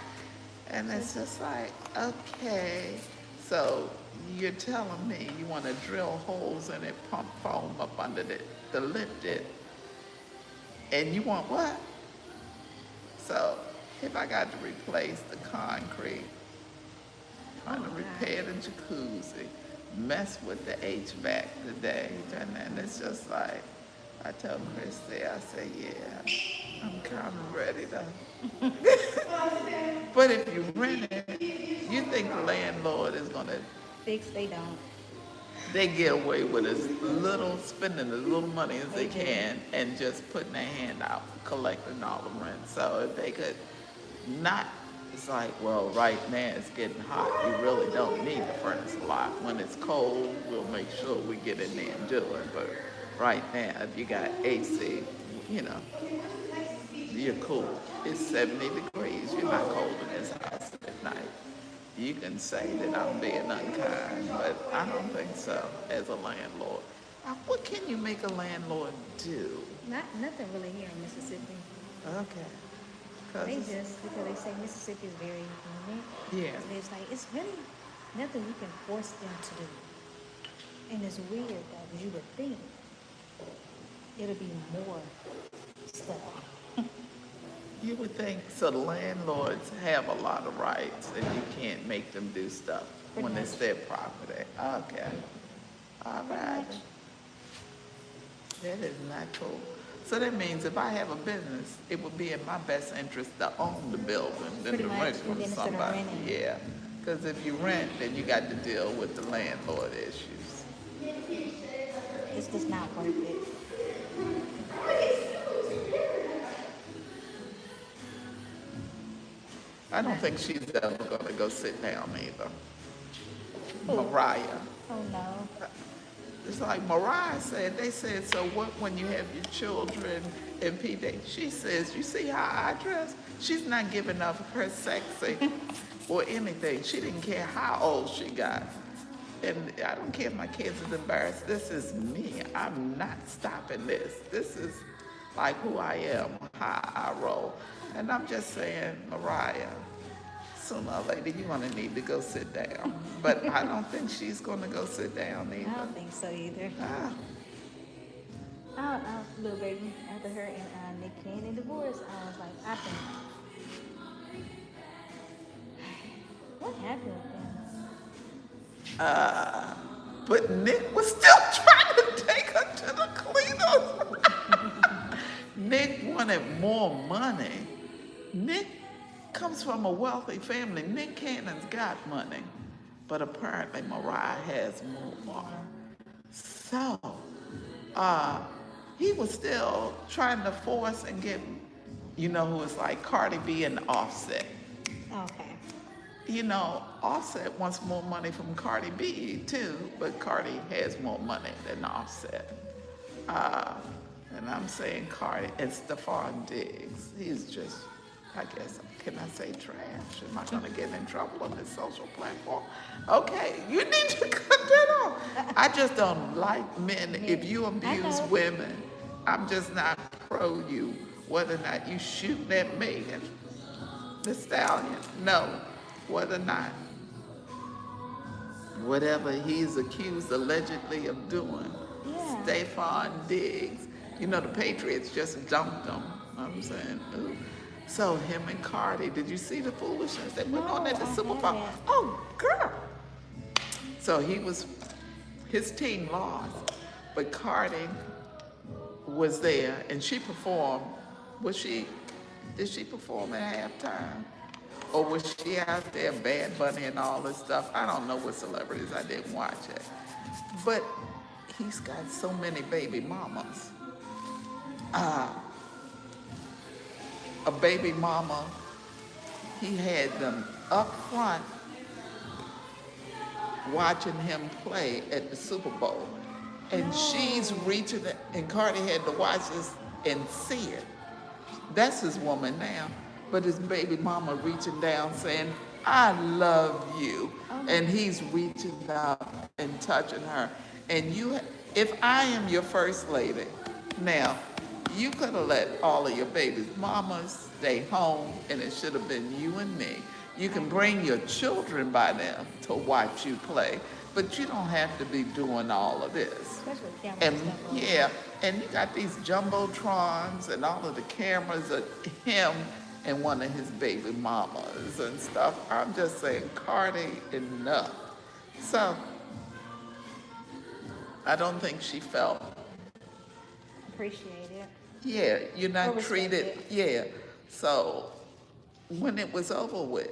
And it's just like, okay, so you're telling me you want to drill holes in it, pump foam up under it to lift it, and you want what? So if I got to replace the concrete, trying to repair the jacuzzi, mess with the HVAC today, and it's just like, I tell Christy, I say, yeah, I'm kind of ready to. But if you rent it, you think the landlord is going to, They don't. they get away with spending as little money as they can and just putting their hand out, collecting all the rent. So if they could not, it's like, well, right now it's getting hot. You really don't need the furnace a lot. When it's cold, we'll make sure we get in there and do it. But right now, if you got AC, you're cool. It's 70 degrees. You're not cold in this house at night. You can say that I'm being unkind, but I don't think so as a landlord. What can you make a landlord do? Nothing really here in Mississippi. Okay. Because they say Mississippi is very unique. Yeah. So it's like, it's really nothing you can force them to do. And it's weird though, because you would think it'll be more stuff. You would think, so the landlords have a lot of rights and you can't make them do stuff when it's their property. Okay. All right. That is not cool. So that means if I have a business, it would be in my best interest to own the building than to rent from somebody. Yeah. Because if you rent, then you got to deal with the landlord issues. It's just not worth it. I don't think she's ever going to go sit down either. Mariah. Oh no. It's like Mariah said, they said, so what when you have your children and PD? She says, you see how I dress? She's not giving up her sexy or anything. She didn't care how old she got. And I don't care if my kids is embarrassed. This is me. I'm not stopping this. This is like who I am, how I roll. And I'm just saying, Mariah, sooner or later you're going to need to go sit down. But I don't think she's going to go sit down either. I don't think so either. Little baby, after her and Nick Cannon divorce, I was like, I think, what happened with them? But Nick was still trying to take her to the cleaners. Nick wanted more money. Nick comes from a wealthy family. Nick Cannon's got money, but apparently Mariah has more. So, he was still trying to force and get, you know, who was like Cardi B and Offset. Okay. You know, Offset wants more money from Cardi B too, but Cardi has more money than Offset. And I'm saying Cardi and Stephon Diggs. He's just, I guess, can I say trash? Am I gonna get in trouble on this social platform? Okay, you need to cut that off. I just don't like men. If you abuse women, I'm just not pro you. Whether or not you shooting at Megan Thee Stallion, no. Whether or not, whatever he's accused allegedly of doing, Stephon Diggs, you know, the Patriots just dumped him. I'm saying, ooh. So him and Cardi, did you see the foolishness that went on at the Super Bowl? Haven't. Oh, girl. So his team lost, but Cardi was there and she performed. Did she perform at halftime? Or was she out there, Bad Bunny and all this stuff? I don't know what celebrities, I didn't watch it. But he's got so many baby mamas. A baby mama, he had them up front watching him play at the Super Bowl. And she's reaching, and Cardi had to watch this and see it. That's his woman now. But his baby mama reaching down saying, I love you. And he's reaching up and touching her. And if I am your first lady, now, you could have let all of your babies' mamas stay home, and it should have been you and me. You can bring your children by them to watch you play, but you don't have to be doing all of this. Especially with cameras And and stuff. yeah, and you got these jumbotrons and all of the cameras of him and one of his baby mamas and stuff. I'm just saying, Cardi, enough. So, I don't think she felt, Appreciate it. yeah, you're Or not respect treated, it. yeah. So, when it was over with,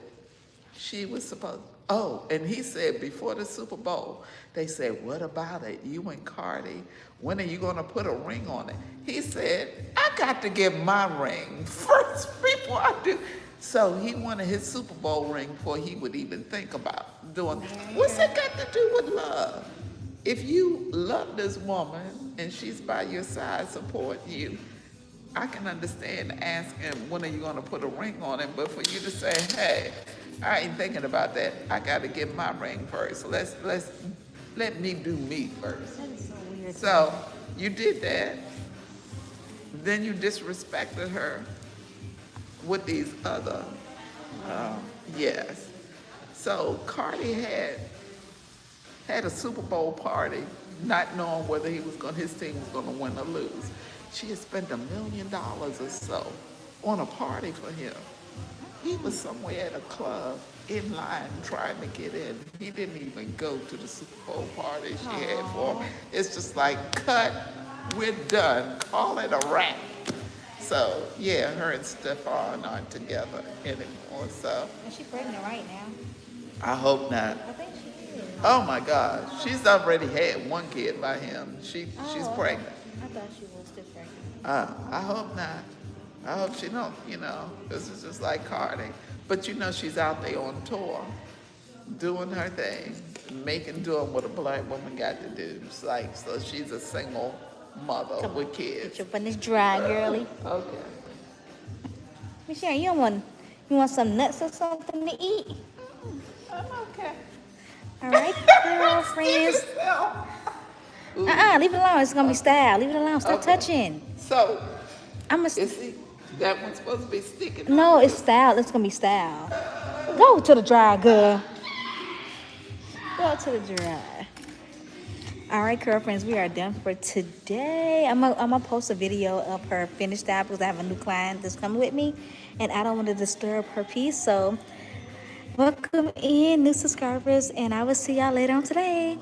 she was supposed, oh, and he said before the Super Bowl, they said, what about it? You and Cardi, when are you gonna put a ring on it? He said, I got to get my ring first before I do. So he wanted his Super Bowl ring before he would even think about doing. What's that got to do with love? If you love this woman and she's by your side supporting you, I can understand asking when are you gonna put a ring on it, but for you to say, hey, I ain't thinking about that. I gotta get my ring first. Let me do me first. That is so weird. So you did that. Then you disrespected her with these other, yes. So Cardi had a Super Bowl party, not knowing whether his team was gonna win or lose. She had spent $1 million or so on a party for him. He was somewhere at a club in line trying to get in. He didn't even go to the Super Bowl party she had for him. It's just like, cut, we're done, call it a wrap. So yeah, her and Stephon aren't together anymore, so. And she's pregnant right now. I hope not. I think she is. Oh my God, she's already had one kid by him. She's Oh, pregnant. I thought she was still pregnant. I hope not. I hope she don't, this is just like Cardi. But she's out there on tour, doing her thing, doing what a black woman got to do. It's like, so she's a single mother with kids. Get your buttons dry, girly. Okay. Miss Sharon, you want some nuts or something to eat? I'm okay. All right, Curl Friendz. Leave it alone. It's gonna be style. Leave it alone. Stop Okay. touching. So, I'm a. is that one's supposed to be sticking? No, it's style. It's gonna be style. Go to the dry, girl. Go to the dry. All right, Curl Friends, we are done for today. I'm gonna post a video of her finished style because I have a new client that's coming with me, and I don't want to disturb her piece. So, welcome in, new subscribers, and I will see y'all later on today.